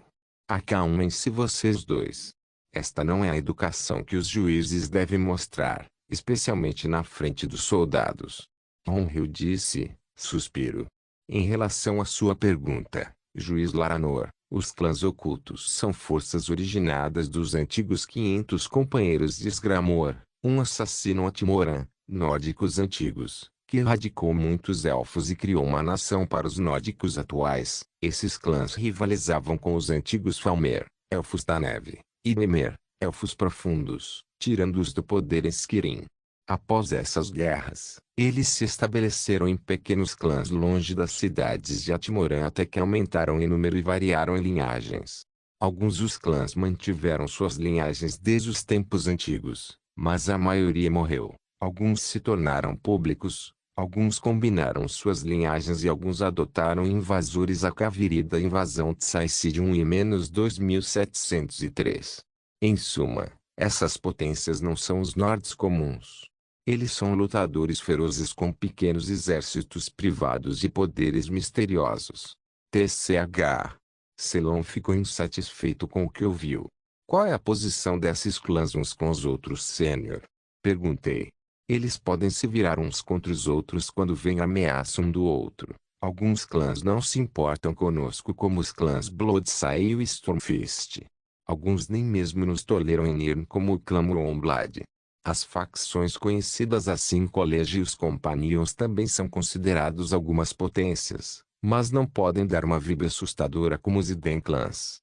Acalmem-se vocês dois. Esta não é a educação que os juízes devem mostrar, especialmente na frente dos soldados. Ronryu disse, suspiro. Em relação à sua pergunta, juiz Laranor, os clãs ocultos são forças originadas dos antigos 500 companheiros de Sgramor, um assassino Atimoran, nórdicos antigos, que erradicou muitos elfos e criou uma nação para os nórdicos atuais. Esses clãs rivalizavam com os antigos Falmer, elfos da neve, e Mimer, elfos profundos, tirando-os do poder em Skirin. Após essas guerras, eles se estabeleceram em pequenos clãs longe das cidades de Atimoran até que aumentaram em número e variaram em linhagens. Alguns dos clãs mantiveram suas linhagens desde os tempos antigos, mas a maioria morreu. Alguns se tornaram públicos, Alguns combinaram suas linhagens e alguns adotaram invasores a cavalry da invasão Tsaisi de 1 e-2703. Em suma, essas potências não são os nords comuns. Eles são lutadores ferozes com pequenos exércitos privados e poderes misteriosos. TCH. Celon ficou insatisfeito com o que ouviu. Qual é a posição desses clãs uns com os outros, Sênior? Perguntei. Eles podem se virar uns contra os outros quando vem ameaça um do outro. Alguns clãs não se importam conosco como os clãs Bloodsay e Stormfist. Alguns nem mesmo nos toleram em Nirn como o clã Moonblade. As facções conhecidas assim College e os Companions também são considerados algumas potências, mas não podem dar uma vibra assustadora como os Iden Clans.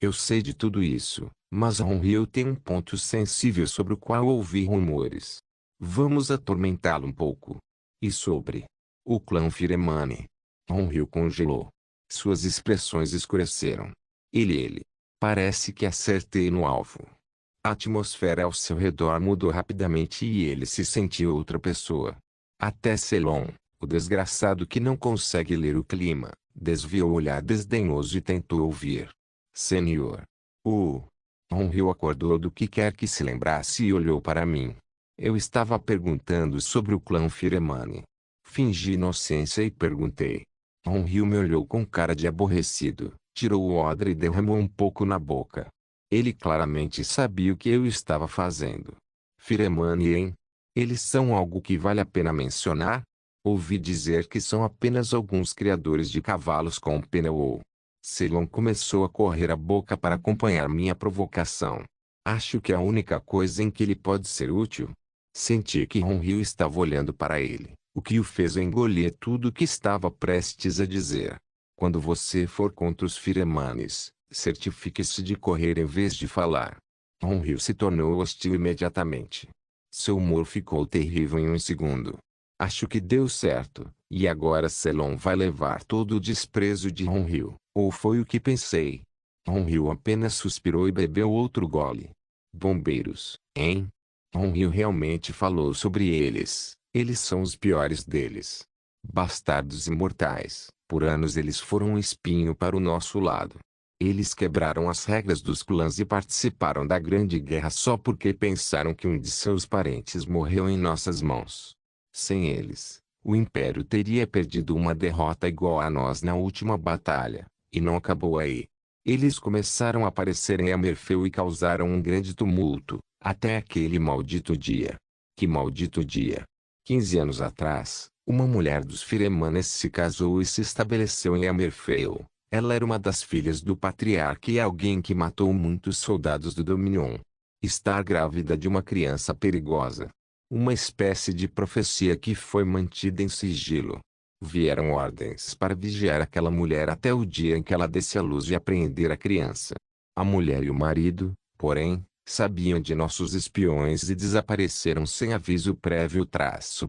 Eu sei de tudo isso, mas Ronril tem um ponto sensível sobre o qual ouvi rumores. Vamos atormentá-lo um pouco. E sobre o clã Firemane? Ronril congelou. Suas expressões escureceram. Ele. Parece que acertei no alvo. A atmosfera ao seu redor mudou rapidamente e ele se sentiu outra pessoa. Até Celon, o desgraçado que não consegue ler o clima, desviou o olhar desdenhoso e tentou ouvir. Senhor. Ronril acordou do que quer que se lembrasse e olhou para mim. Eu estava perguntando sobre o clã Firemane. Fingi inocência e perguntei. Ronril me olhou com cara de aborrecido, tirou o odre e derramou um pouco na boca. Ele claramente sabia o que eu estava fazendo. Firemane, hein? Eles são algo que vale a pena mencionar? Ouvi dizer que são apenas alguns criadores de cavalos com pneu. Celon começou a correr a boca para acompanhar minha provocação. Acho que a única coisa em que ele pode ser útil. Senti que Ronril estava olhando para ele, o que o fez engolir tudo o que estava prestes a dizer. Quando você for contra os Firemanes, certifique-se de correr em vez de falar. Ronril se tornou hostil imediatamente. Seu humor ficou terrível em um segundo. Acho que deu certo, e agora Celon vai levar todo o desprezo de Ronril, ou foi o que pensei. Ronril apenas suspirou e bebeu outro gole. Bombeiros, hein? Ronril realmente falou sobre eles. Eles são os piores deles. Bastardos imortais. Por anos eles foram um espinho para o nosso lado. Eles quebraram as regras dos clãs e participaram da Grande Guerra só porque pensaram que um de seus parentes morreu em nossas mãos. Sem eles, o Império teria perdido uma derrota igual a nós na última batalha, e não acabou aí. Eles começaram a aparecer em Hammerfell e causaram um grande tumulto, até aquele maldito dia. Que maldito dia! 15 anos atrás, uma mulher dos Firemanes se casou e se estabeleceu em Hammerfell. Ela era uma das filhas do patriarca e alguém que matou muitos soldados do Dominion. Estar grávida de uma criança perigosa. Uma espécie de profecia que foi mantida em sigilo. Vieram ordens para vigiar aquela mulher até o dia em que ela desse à luz e apreender a criança. A mulher e o marido, porém, sabiam de nossos espiões e desapareceram sem aviso prévio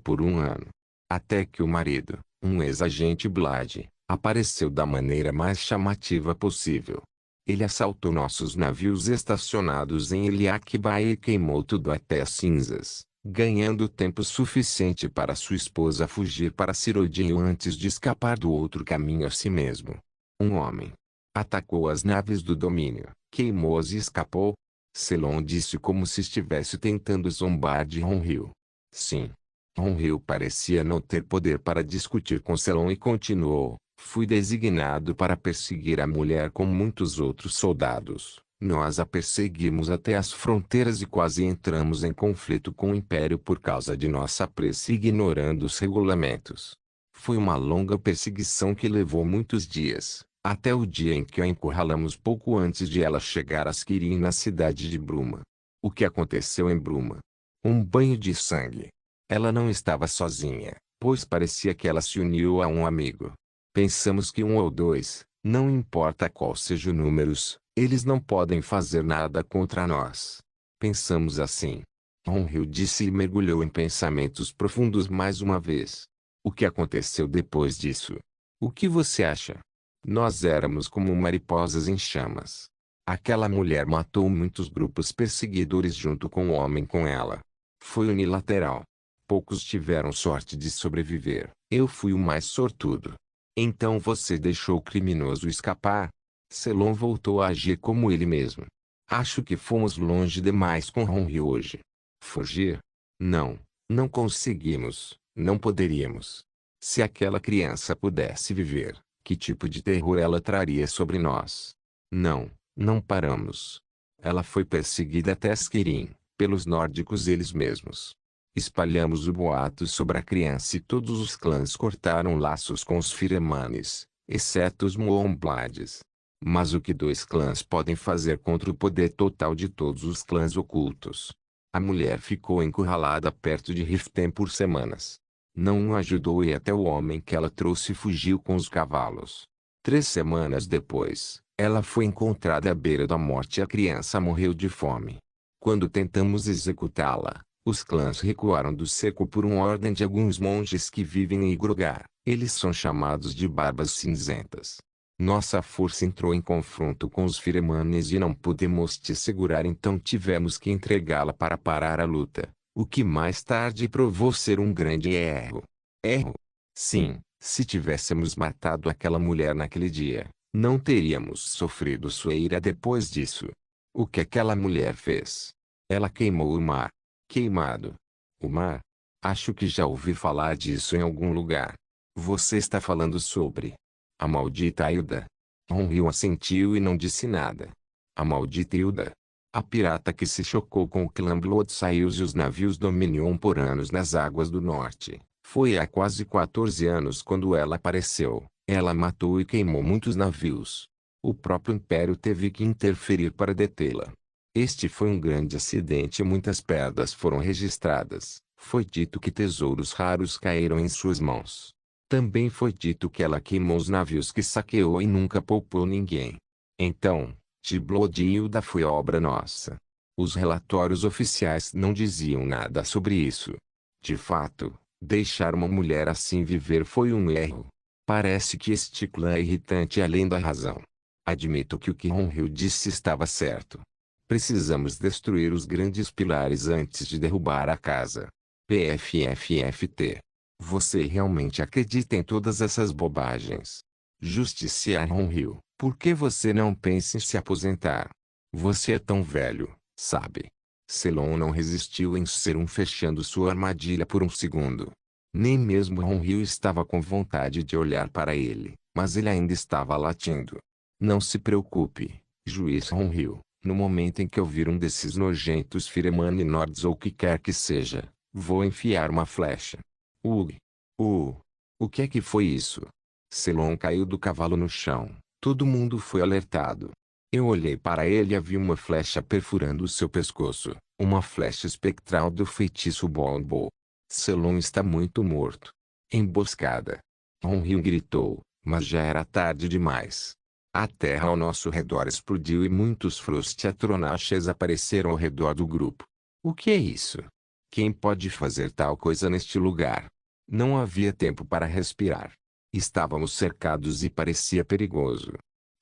por um ano. Até que o marido, um ex-agente Blood, apareceu da maneira mais chamativa possível. Ele assaltou nossos navios estacionados em Iliac Bay e queimou tudo até cinzas, ganhando tempo suficiente para sua esposa fugir para Cyrodiil antes de escapar do outro caminho a si mesmo. Um homem atacou as naves do domínio, queimou-as e escapou. Celon disse como se estivesse tentando zombar de Ronril. Sim. Ronril parecia não ter poder para discutir com Celon e continuou. Fui designado para perseguir a mulher com muitos outros soldados. Nós a perseguimos até as fronteiras e quase entramos em conflito com o Império por causa de nossa pressa ignorando os regulamentos. Foi uma longa perseguição que levou muitos dias, até o dia em que a encurralamos pouco antes de ela chegar a Skirin na cidade de Bruma. O que aconteceu em Bruma? Um banho de sangue. Ela não estava sozinha, pois parecia que ela se uniu a um amigo. Pensamos que um ou dois, não importa qual seja o número, eles não podem fazer nada contra nós. Pensamos assim. Ronril disse e mergulhou em pensamentos profundos mais uma vez. O que aconteceu depois disso? O que você acha? Nós éramos como mariposas em chamas. Aquela mulher matou muitos grupos perseguidores junto com o homem com ela. Foi unilateral. poucos tiveram sorte de sobreviver. Eu fui o mais sortudo. Então você deixou o criminoso escapar? Selon voltou a agir como ele mesmo. Acho que fomos longe demais com Henry hoje. Fugir? Não, não conseguimos, não poderíamos. Se aquela criança pudesse viver, que tipo de terror ela traria sobre nós? Não, não paramos. Ela foi perseguida até Skirin, pelos nórdicos eles mesmos. Espalhamos o boato sobre a criança e todos os clãs cortaram laços com os Firemanes, exceto os Moonblades. Mas o que dois clãs podem fazer contra o poder total de todos os clãs ocultos? A mulher ficou encurralada perto de Riften por semanas. Não o ajudou e até o homem que ela trouxe fugiu com os cavalos. 3 semanas depois, ela foi encontrada à beira da morte e a criança morreu de fome. Quando tentamos executá-la, os clãs recuaram do cerco por uma ordem de alguns monges que vivem em Igrogar. Eles são chamados de Barbas Cinzentas. Nossa força entrou em confronto com os Firemanes e não pudemos te segurar, então tivemos que entregá-la para parar a luta, o que mais tarde provou ser um grande erro. Erro? Sim, se tivéssemos matado aquela mulher naquele dia, não teríamos sofrido sua ira depois disso. O que aquela mulher fez? Ela queimou o mar. Queimado. O mar? Acho que já ouvi falar disso em algum lugar. Você está falando sobre a maldita Hilda? Ronriu assentiu e não disse nada. A maldita Hilda. A pirata que se chocou com o clã Bloodsails e os navios Dominion por anos nas águas do norte. Foi há quase 14 anos quando ela apareceu. Ela matou e queimou muitos navios. O próprio Império teve que interferir para detê-la. Este foi um grande acidente e muitas perdas foram registradas. Foi dito que tesouros raros caíram em suas mãos. Também foi dito que ela queimou os navios que saqueou e nunca poupou ninguém. Então, de Bloodhilda foi obra nossa. Os relatórios oficiais não diziam nada sobre isso. De fato, deixar uma mulher assim viver foi um erro. Parece que este clã é irritante além da razão. Admito que o que Ronhill disse estava certo. Precisamos destruir os grandes pilares antes de derrubar a casa. PFFFT. Você realmente acredita em todas essas bobagens? Justiciar Ronhill. Por que você não pensa em se aposentar? Você é tão velho, sabe? Selon não resistiu em ser fechando sua armadilha por um segundo. Nem mesmo Ronhill estava com vontade de olhar para ele, mas ele ainda estava latindo. Não se preocupe, juiz Ronhill. No momento em que eu vir um desses nojentos Firemani Nords ou o que quer que seja, vou enfiar uma flecha. Ui! O que é que foi isso? Selon caiu do cavalo no chão. Todo mundo foi alertado. Eu olhei para ele e vi uma flecha perfurando o seu pescoço. Uma flecha espectral do feitiço Bombo. Selon está muito morto. Emboscada. Ronhill gritou, mas já era tarde demais. A terra ao nosso redor explodiu e muitos Frostiatronaches apareceram ao redor do grupo. O que é isso? Quem pode fazer tal coisa neste lugar? Não havia tempo para respirar. Estávamos cercados e parecia perigoso.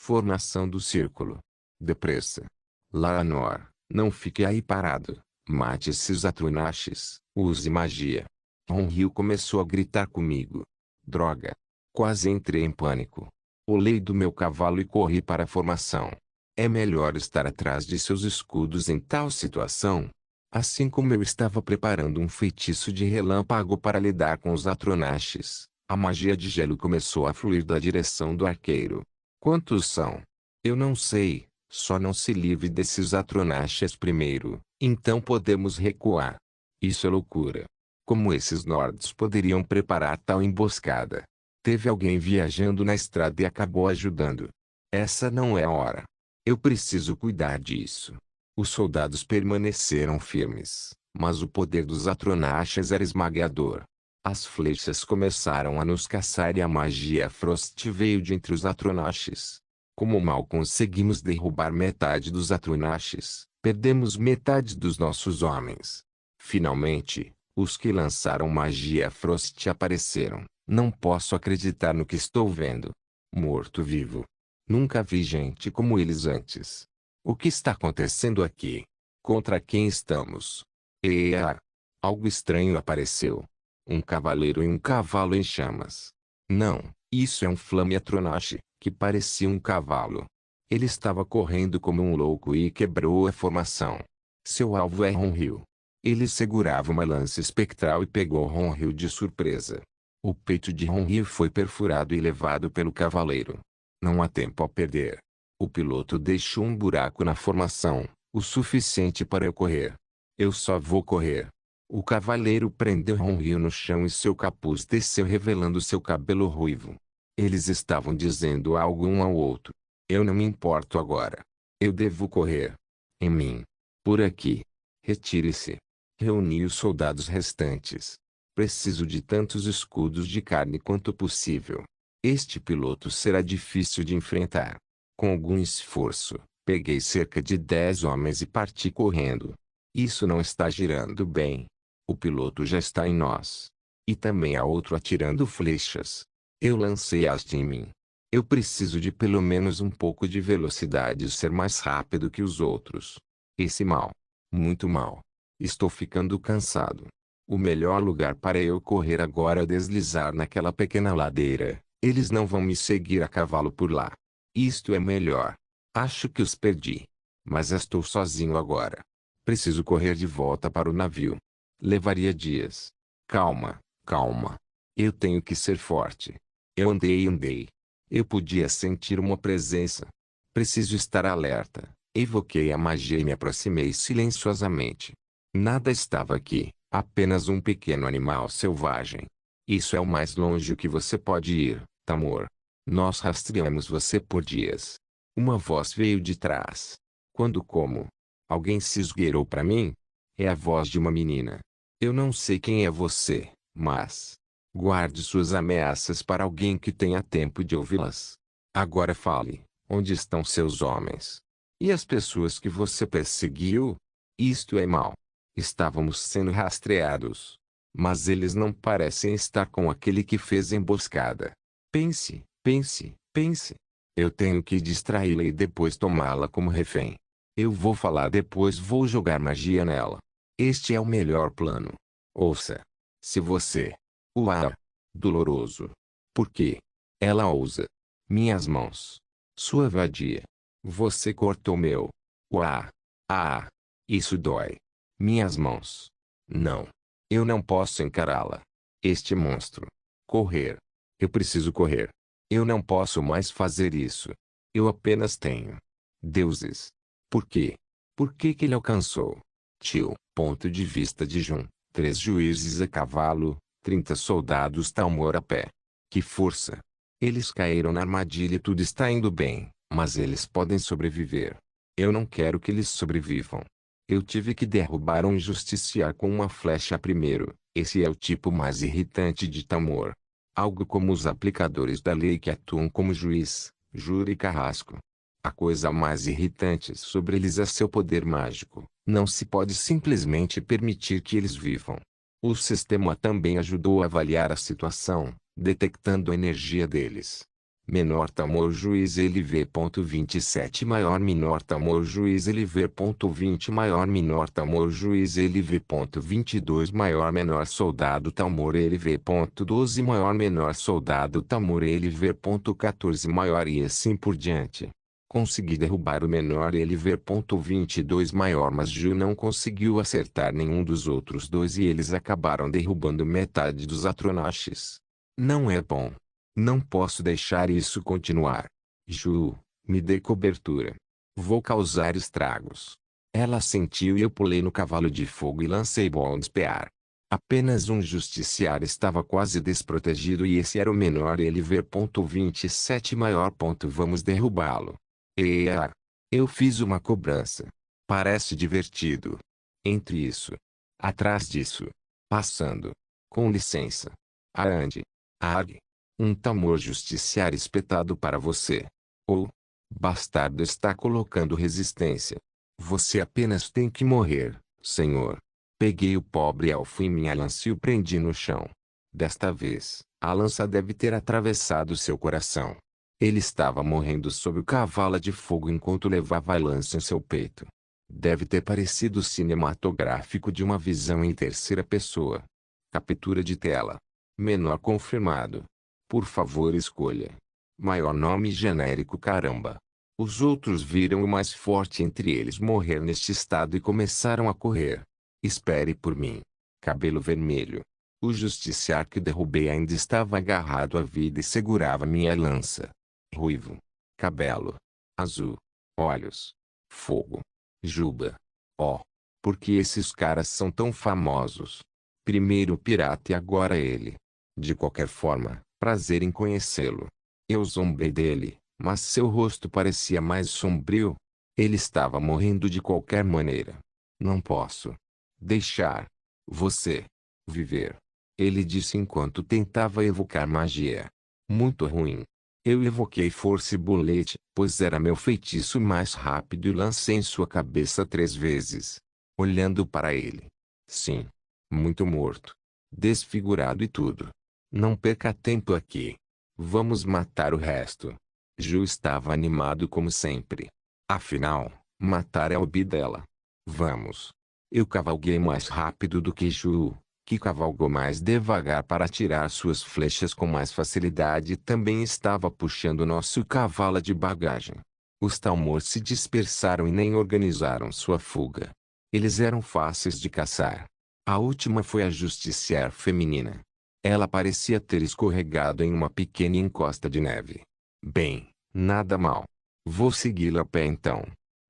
Formação do círculo. Depressa. Laanor, não fique aí parado. Mate esses Atronaches. Use magia. Ronhill começou a gritar comigo. Droga. Quase entrei em pânico. Olhei do meu cavalo e corri para a formação. É melhor estar atrás de seus escudos em tal situação. Assim como eu estava preparando um feitiço de relâmpago para lidar com os Atronaches, a magia de gelo começou a fluir da direção do arqueiro. Quantos são? Eu não sei, só não se livre desses Atronaches primeiro, então podemos recuar. Isso é loucura. Como esses Nords poderiam preparar tal emboscada? Teve alguém viajando na estrada e acabou ajudando. Essa não é a hora. Eu preciso cuidar disso. Os soldados permaneceram firmes, mas o poder dos Atronaches era esmagador. As flechas começaram a nos caçar e a magia Frost veio de entre os Atronaches. Como mal conseguimos derrubar metade dos Atronaches, perdemos metade dos nossos homens. Finalmente, os que lançaram magia Frost apareceram. Não posso acreditar no que estou vendo. Morto-vivo. Nunca vi gente como eles antes. O que está acontecendo aqui? Contra quem estamos? Ear. Algo estranho apareceu. Um cavaleiro e um cavalo em chamas. Não, isso é um Flame-Atronache, que parecia um cavalo. Ele estava correndo como um louco e quebrou a formação. Seu alvo é Ronril. Ele segurava uma lança espectral e pegou Ronril de surpresa. O peito de Ronril foi perfurado e levado pelo cavaleiro. Não há tempo a perder. O piloto deixou um buraco na formação, o suficiente para eu correr. Eu só vou correr. O cavaleiro prendeu Ronril no chão e seu capuz desceu revelando seu cabelo ruivo. Eles estavam dizendo algo um ao outro. Eu não me importo agora. Eu devo correr. Em mim. Por aqui. Retire-se. Reuni os soldados restantes. Preciso de tantos escudos de carne quanto possível. Este piloto será difícil de enfrentar. Com algum esforço, peguei cerca de 10 homens e parti correndo. Isso não está girando bem. O piloto já está em nós. E também há outro atirando flechas. Eu lancei-as em mim. Eu preciso de pelo menos um pouco de velocidade e ser mais rápido que os outros. Esse mal. Muito mal. Estou ficando cansado. O melhor lugar para eu correr agora é deslizar naquela pequena ladeira. Eles não vão me seguir a cavalo por lá. Isto é melhor. Acho que os perdi. Mas estou sozinho agora. Preciso correr de volta para o navio. Levaria dias. Calma, calma. Eu tenho que ser forte. Eu andei e andei. Eu podia sentir uma presença. Preciso estar alerta. Evoquei a magia e me aproximei silenciosamente. Nada estava aqui, apenas um pequeno animal selvagem. Isso é o mais longe que você pode ir, Tamor. Nós rastreamos você por dias. Uma voz veio de trás. Quando como? Alguém se esgueirou para mim? É a voz de uma menina. Eu não sei quem é você, mas guarde suas ameaças para alguém que tenha tempo de ouvi-las. Agora fale, onde estão seus homens? E as pessoas que você perseguiu? Isto é mal. Estávamos sendo rastreados. Mas eles não parecem estar com aquele que fez emboscada. Pense, pense, pense. Eu tenho que distraí-la e depois tomá-la como refém. Eu vou falar depois vou jogar magia nela. Este é o melhor plano. Ouça. Se você. Uau. Doloroso. Por quê? Ela ousa. Minhas mãos. Sua vadia. Você cortou meu. Uau. Ah. Isso dói. Minhas mãos. Não. Eu não posso encará-la. Este monstro. Correr. Eu preciso correr. Eu não posso mais fazer isso. Eu apenas tenho. Deuses. Por quê? Por que ele alcançou? Tio. Ponto de vista de Jun. 3 juízes a cavalo, 30 soldados Talmor a pé. Que força! Eles caíram na armadilha e tudo está indo bem, mas eles podem sobreviver. Eu não quero que eles sobrevivam. Eu tive que derrubar um justiciar com uma flecha primeiro. Esse é o tipo mais irritante de Talmor. Algo como os aplicadores da lei que atuam como juiz, júri e carrasco. A coisa mais irritante sobre eles é seu poder mágico. Não se pode simplesmente permitir que eles vivam. O sistema também ajudou a avaliar a situação, detectando a energia deles. Menor Tamor juiz LV.27 maior menor Tamor juiz LV.20 maior menor Tamor juiz LV.22 maior menor soldado Tamor LV.12 maior menor soldado Tamor LV.14 maior e assim por diante. Consegui derrubar o menor LV.22 maior mas Ju não conseguiu acertar nenhum dos outros dois e eles acabaram derrubando metade dos Atronaches. Não é bom. Não posso deixar isso continuar. Ju, me dê cobertura. Vou causar estragos. Ela assentiu e eu pulei no cavalo de fogo e lancei Bondspear. Apenas um justiciar estava quase desprotegido e esse era o menor LV.27 maior. Vamos derrubá-lo. Eia! Eu fiz uma cobrança. Parece divertido. Entre isso. Atrás disso. Passando. Com licença. Aande. Arg. Um Tamor justiciar espetado para você. Ou. Bastardo está colocando resistência. Você apenas tem que morrer, senhor. Peguei o pobre elfo em minha lança e o prendi no chão. Desta vez, a lança deve ter atravessado seu coração. Ele estava morrendo sob o cavalo de fogo enquanto levava a lança em seu peito. Deve ter parecido cinematográfico de uma visão em terceira pessoa. Captura de tela. Menor confirmado. Por favor, escolha. Maior nome genérico. Caramba. Os outros viram o mais forte entre eles morrer neste estado e começaram a correr. Espere por mim. Cabelo vermelho. O justiciar que derrubei ainda estava agarrado à vida e segurava minha lança. Ruivo. Cabelo azul. Olhos. Fogo. Juba. Oh. Por que esses caras são tão famosos? Primeiro o pirata e agora ele. De qualquer forma, prazer em conhecê-lo. Eu zombei dele, mas seu rosto parecia mais sombrio. Ele estava morrendo de qualquer maneira. Não posso deixar você viver, ele disse enquanto tentava evocar magia. Muito ruim. Eu evoquei Force Bullet, pois era meu feitiço mais rápido e lancei em sua cabeça 3 vezes. Olhando para ele. Sim. Muito morto. Desfigurado e tudo. Não perca tempo aqui. Vamos matar o resto. Ju estava animado como sempre. Afinal, matar é o hobby dela. Vamos. Eu cavalguei mais rápido do que Ju, que cavalgou mais devagar para atirar suas flechas com mais facilidade e também estava puxando nosso cavalo de bagagem. Os Talmor se dispersaram e nem organizaram sua fuga. Eles eram fáceis de caçar. A última foi a justiciar feminina. Ela parecia ter escorregado em uma pequena encosta de neve. Bem, nada mal. Vou segui-la a pé então.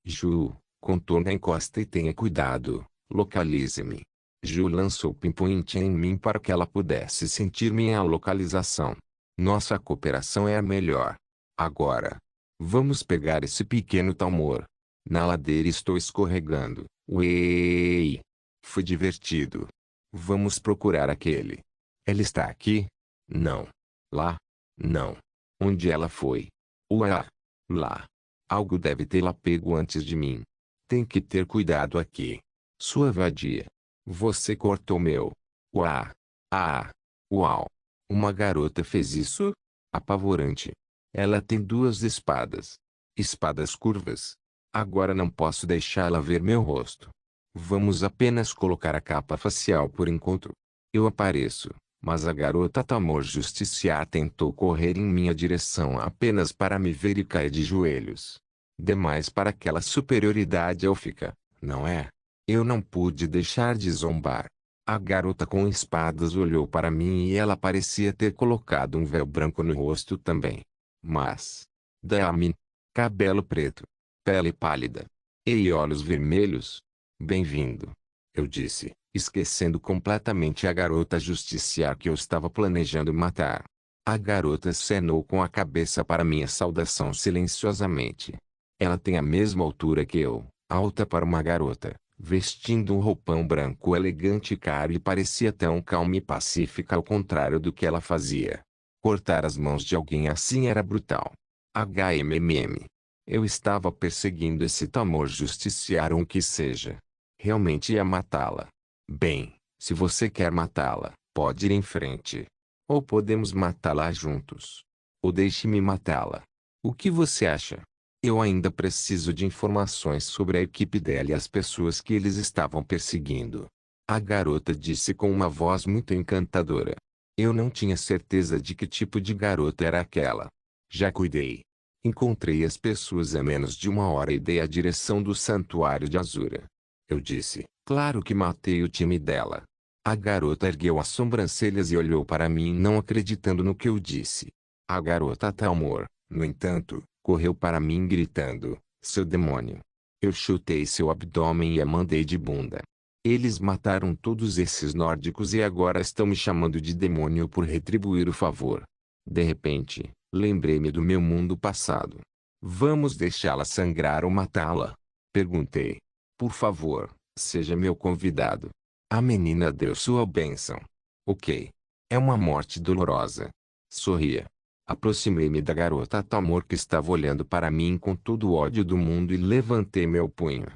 Ju, contorne a encosta e tenha cuidado, localize-me. Ju lançou pinpoint em mim para que ela pudesse sentir minha localização. Nossa cooperação é a melhor. Agora, vamos pegar esse pequeno Talmor. Na ladeira estou escorregando. Uei! Foi divertido. Vamos procurar aquele. Ela está aqui? Não. Lá? Não. Onde ela foi? Uá! Lá. Algo deve tê-la pego antes de mim. Tem que ter cuidado aqui. Sua vadia. Você cortou meu. Uá! Ah! Uau! Uma garota fez isso? Apavorante. Ela tem 2 espadas. Espadas curvas. Agora não posso deixá-la ver meu rosto. Vamos apenas colocar a capa facial por enquanto. Eu apareço, mas a garota Talmor Justiciar tentou correr em minha direção apenas para me ver e cair de joelhos. Demais para aquela superioridade élfica, não é? Eu não pude deixar de zombar. A garota com espadas olhou para mim e ela parecia ter colocado um véu branco no rosto também. Mas, Damin, cabelo preto, pele pálida, e olhos vermelhos. Bem-vindo, eu disse, esquecendo completamente a garota justiciar que eu estava planejando matar. A garota acenou com a cabeça para minha saudação silenciosamente. Ela tem a mesma altura que eu, alta para uma garota, vestindo um roupão branco elegante e caro e parecia tão calma e pacífica ao contrário do que ela fazia. Cortar as mãos de alguém assim era brutal. HMMM. Eu estava perseguindo esse Talmor justiciar ou o que seja. Realmente ia matá-la. Bem, se você quer matá-la, pode ir em frente. Ou podemos matá-la juntos. Ou deixe-me matá-la. O que você acha? Eu ainda preciso de informações sobre a equipe dela e as pessoas que eles estavam perseguindo. A garota disse com uma voz muito encantadora. Eu não tinha certeza de que tipo de garota era aquela. Já cuidei. Encontrei as pessoas há menos de 1 hora e dei a direção do santuário de Azura. Eu disse, claro que matei o time dela. A garota ergueu as sobrancelhas e olhou para mim não acreditando no que eu disse. A garota Talmor, no entanto, correu para mim gritando, seu demônio. Eu chutei seu abdômen e a mandei de bunda. Eles mataram todos esses nórdicos e agora estão me chamando de demônio por retribuir o favor. De repente, lembrei-me do meu mundo passado. Vamos deixá-la sangrar ou matá-la? Perguntei. Por favor, seja meu convidado. A menina deu sua bênção. Ok. É uma morte dolorosa. Sorria. Aproximei-me da garota Talmor que estava olhando para mim com todo o ódio do mundo e levantei meu punho.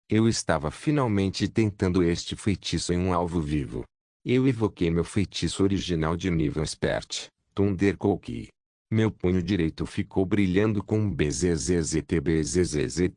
Eu estava finalmente tentando este feitiço em um alvo vivo. Eu evoquei meu feitiço original de nível expert, Thunder Koki. Meu punho direito ficou brilhando com um BZZZT.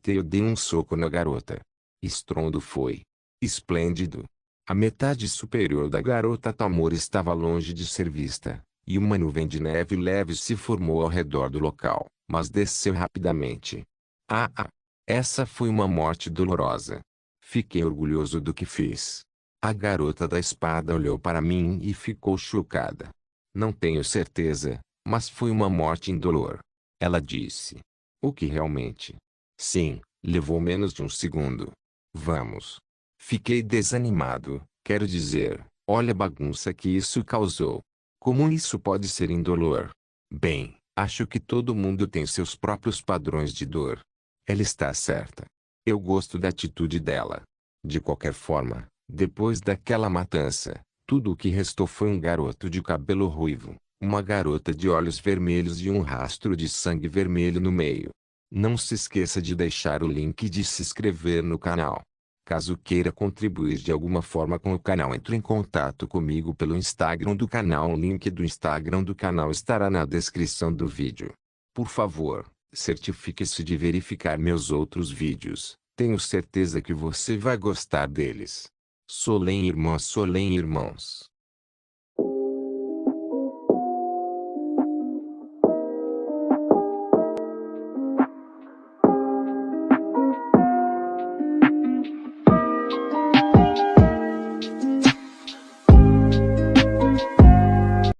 Eu dei um soco na garota. Estrondo foi esplêndido. A metade superior da garota Tamor estava longe de ser vista, e uma nuvem de neve leve se formou ao redor do local, mas desceu rapidamente. Ah! Essa foi uma morte dolorosa. Fiquei orgulhoso do que fiz. A garota da espada olhou para mim e ficou chocada. Não tenho certeza, mas foi uma morte indolor. Ela disse. O que realmente? Sim, levou menos de um segundo. Vamos. Fiquei desanimado, quero dizer, olha a bagunça que isso causou. Como isso pode ser indolor? Bem, acho que todo mundo tem seus próprios padrões de dor. Ela está certa. Eu gosto da atitude dela. De qualquer forma, depois daquela matança, tudo o que restou foi um garoto de cabelo ruivo, uma garota de olhos vermelhos e um rastro de sangue vermelho no meio. Não se esqueça de deixar o link e de se inscrever no canal. Caso queira contribuir de alguma forma com o canal, entre em contato comigo pelo Instagram do canal. O link do Instagram do canal estará na descrição do vídeo. Por favor, certifique-se de verificar meus outros vídeos. Tenho certeza que você vai gostar deles. Solem irmãos.